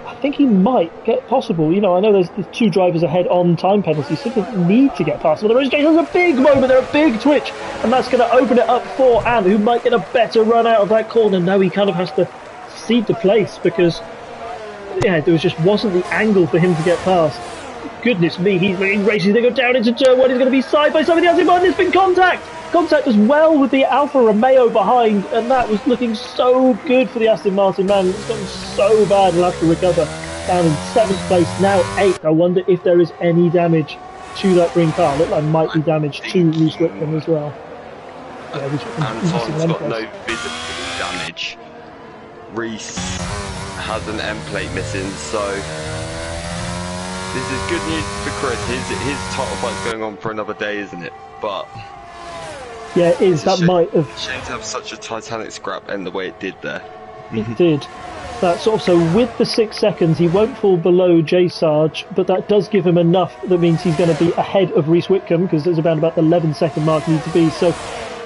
I think he might get possible. You know, I know there's the 2 drivers ahead on time penalties, so he doesn't need to get past them. There's a big moment there, a big twitch, and that's going to open it up for Ant, who might get a better run out of that corner. No, he kind of has to cede the place because, yeah, there wasn't the angle for him to get past. Goodness me, he's racing. They go down into turn 1. He's going to be side by side with the Aston Martin. There's been contact as well with the Alfa Romeo behind, and that was looking so good for the Aston Martin man. It's gotten so bad, he'll have to recover. Down in 7th place, now 8th. I wonder if there is any damage to that green car. Look like might be damage to Reese Whitcomb as well. Anton's got no visible damage. Reese has an end plate missing, so this is good news for Chris. His title fight's going on for another day, isn't it? But yeah, it is. That might have. Shame to have such a Titanic scrap end the way it did there. It did. That sort of, so with the 6 seconds, he won't fall below J Sarge, but that does give him enough. That means he's going to be ahead of Reese Whitcomb because there's about the 11-second mark need to be. So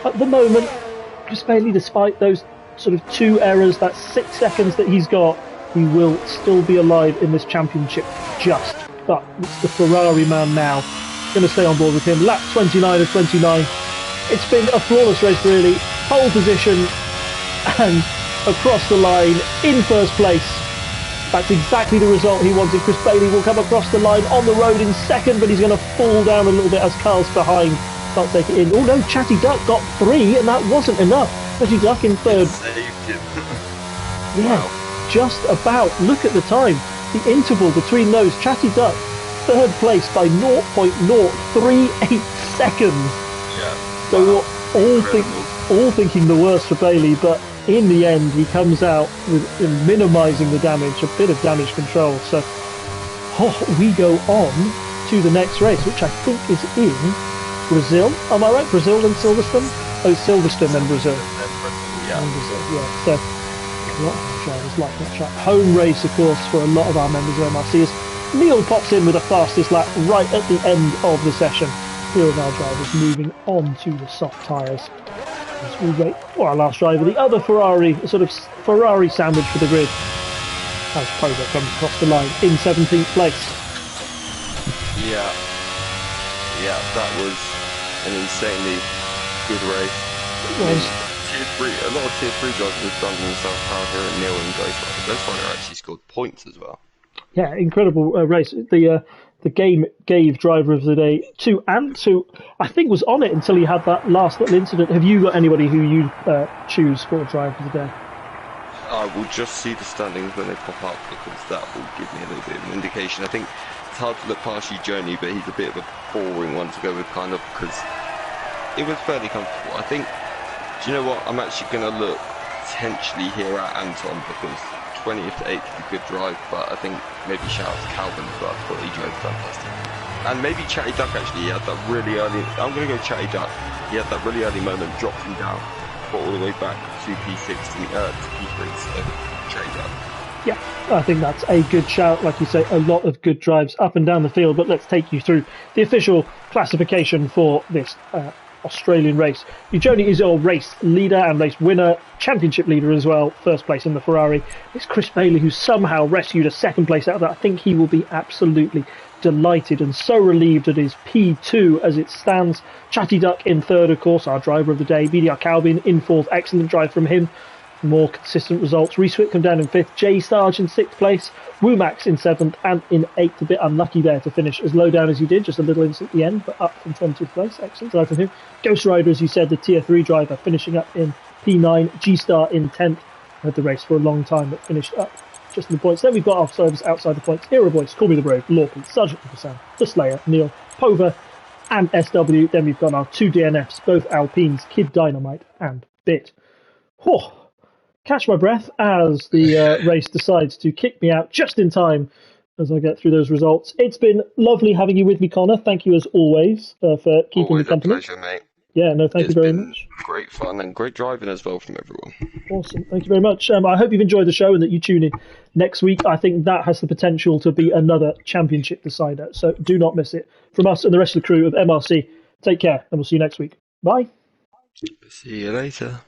at the moment, Chris Bailey, despite those sort of 2 errors, that 6 seconds that he's got, he will still be alive in this championship just. But it's the Ferrari man now. Going to stay on board with him. Lap 29 of 29. It's been a flawless race, really. Pole position and across the line in 1st place. That's exactly the result he wanted. Chris Bailey will come across the line on the road in 2nd, but he's going to fall down a little bit as Carl's behind. Can't take it in. Oh no, Chatty Duck got 3, and that wasn't enough. Chatty Duck in 3rd. Yeah, wow. Just about. Look at the time. The interval between those. Chatty Duck, 3rd place by 0.038 seconds. Yeah. So all thinking the worst for Bailey, but in the end he comes out with minimising the damage, a bit of damage control. So we go on to the next race, which I think is in Brazil. Am I right? Brazil and Silverstone? Oh, Silverstone and Brazil. Yeah. Yeah. So a lot of drivers like that track. Home race, of course, for a lot of our members of MRC. As Neil pops in with the fastest lap right at the end of the session. Here are our drivers moving on to the soft tyres. As we wait for our last driver, the other Ferrari, a sort of Ferrari sandwich for the grid, as Pogo comes across the line in 17th place. Yeah, that was an insanely good race. It was. A lot of tier 3 drivers have done themselves out here at Neil and Ghost Rider actually scored points as well. Yeah, incredible race. The game gave driver of the day to Ant, who I think was on it until he had that last little incident. Have you got anybody who you choose for driver of the day? I will just see the standings when they pop up because that will give me a little bit of an indication. I think it's hard to look past you, Journey, but he's a bit of a boring one to go with kind of because it was fairly comfortable. I think, do you know what? I'm actually going to look potentially here at Anton because 20th to 8th is a good drive, but I think maybe shout out to Calvin as well. I thought he drove fantastic. And maybe Chatty Duck actually, he had that really early, I'm going to go Chatty Duck. He had that really early moment, dropped him down, got all the way back to P6 to P3, so Chatty Duck. Yeah, I think that's a good shout. Like you say, a lot of good drives up and down the field, but let's take you through the official classification for this Australian race. Ujoni is our race leader and race winner, championship leader as well, 1st place in the Ferrari. It's Chris Bailey who somehow rescued a 2nd place out of that. I think he will be absolutely delighted and so relieved at his P2 as it stands. Chatty Duck in 3rd, of course, our driver of the day. BDR Calvin in 4th, excellent drive from him. More consistent results. Reese Whitcomb down in 5th, Jay Sarge in 6th place, Woomax in 7th, and in 8th. A bit unlucky there to finish as low down as he did, just a little incident at the end, but up from 20th place. Excellent drive from him. Ghost Rider, as you said, the tier 3 driver, finishing up in P9, G-Star in 10th. Had the race for a long time, but finished up just in the points. Then we've got our service outside the points. Hero Boys, Call Me the Brave, Lawpy, Sergeant Sam, The Slayer, Neil, Pova, and SW. Then we've got our 2 DNFs, both Alpines, Kid Dynamite, and Bit. Catch my breath as the race decides to kick me out just in time as I get through those results. It's been lovely having you with me, Connor. Thank you as always for keeping always me company. A pleasure, mate. Yeah, no, thank you very much. Great fun and great driving as well from everyone. Awesome. Thank you very much. I hope you've enjoyed the show and that you tune in next week. I think that has the potential to be another championship decider. So do not miss it. From us and the rest of the crew of MRC, take care and we'll see you next week. Bye. See you later.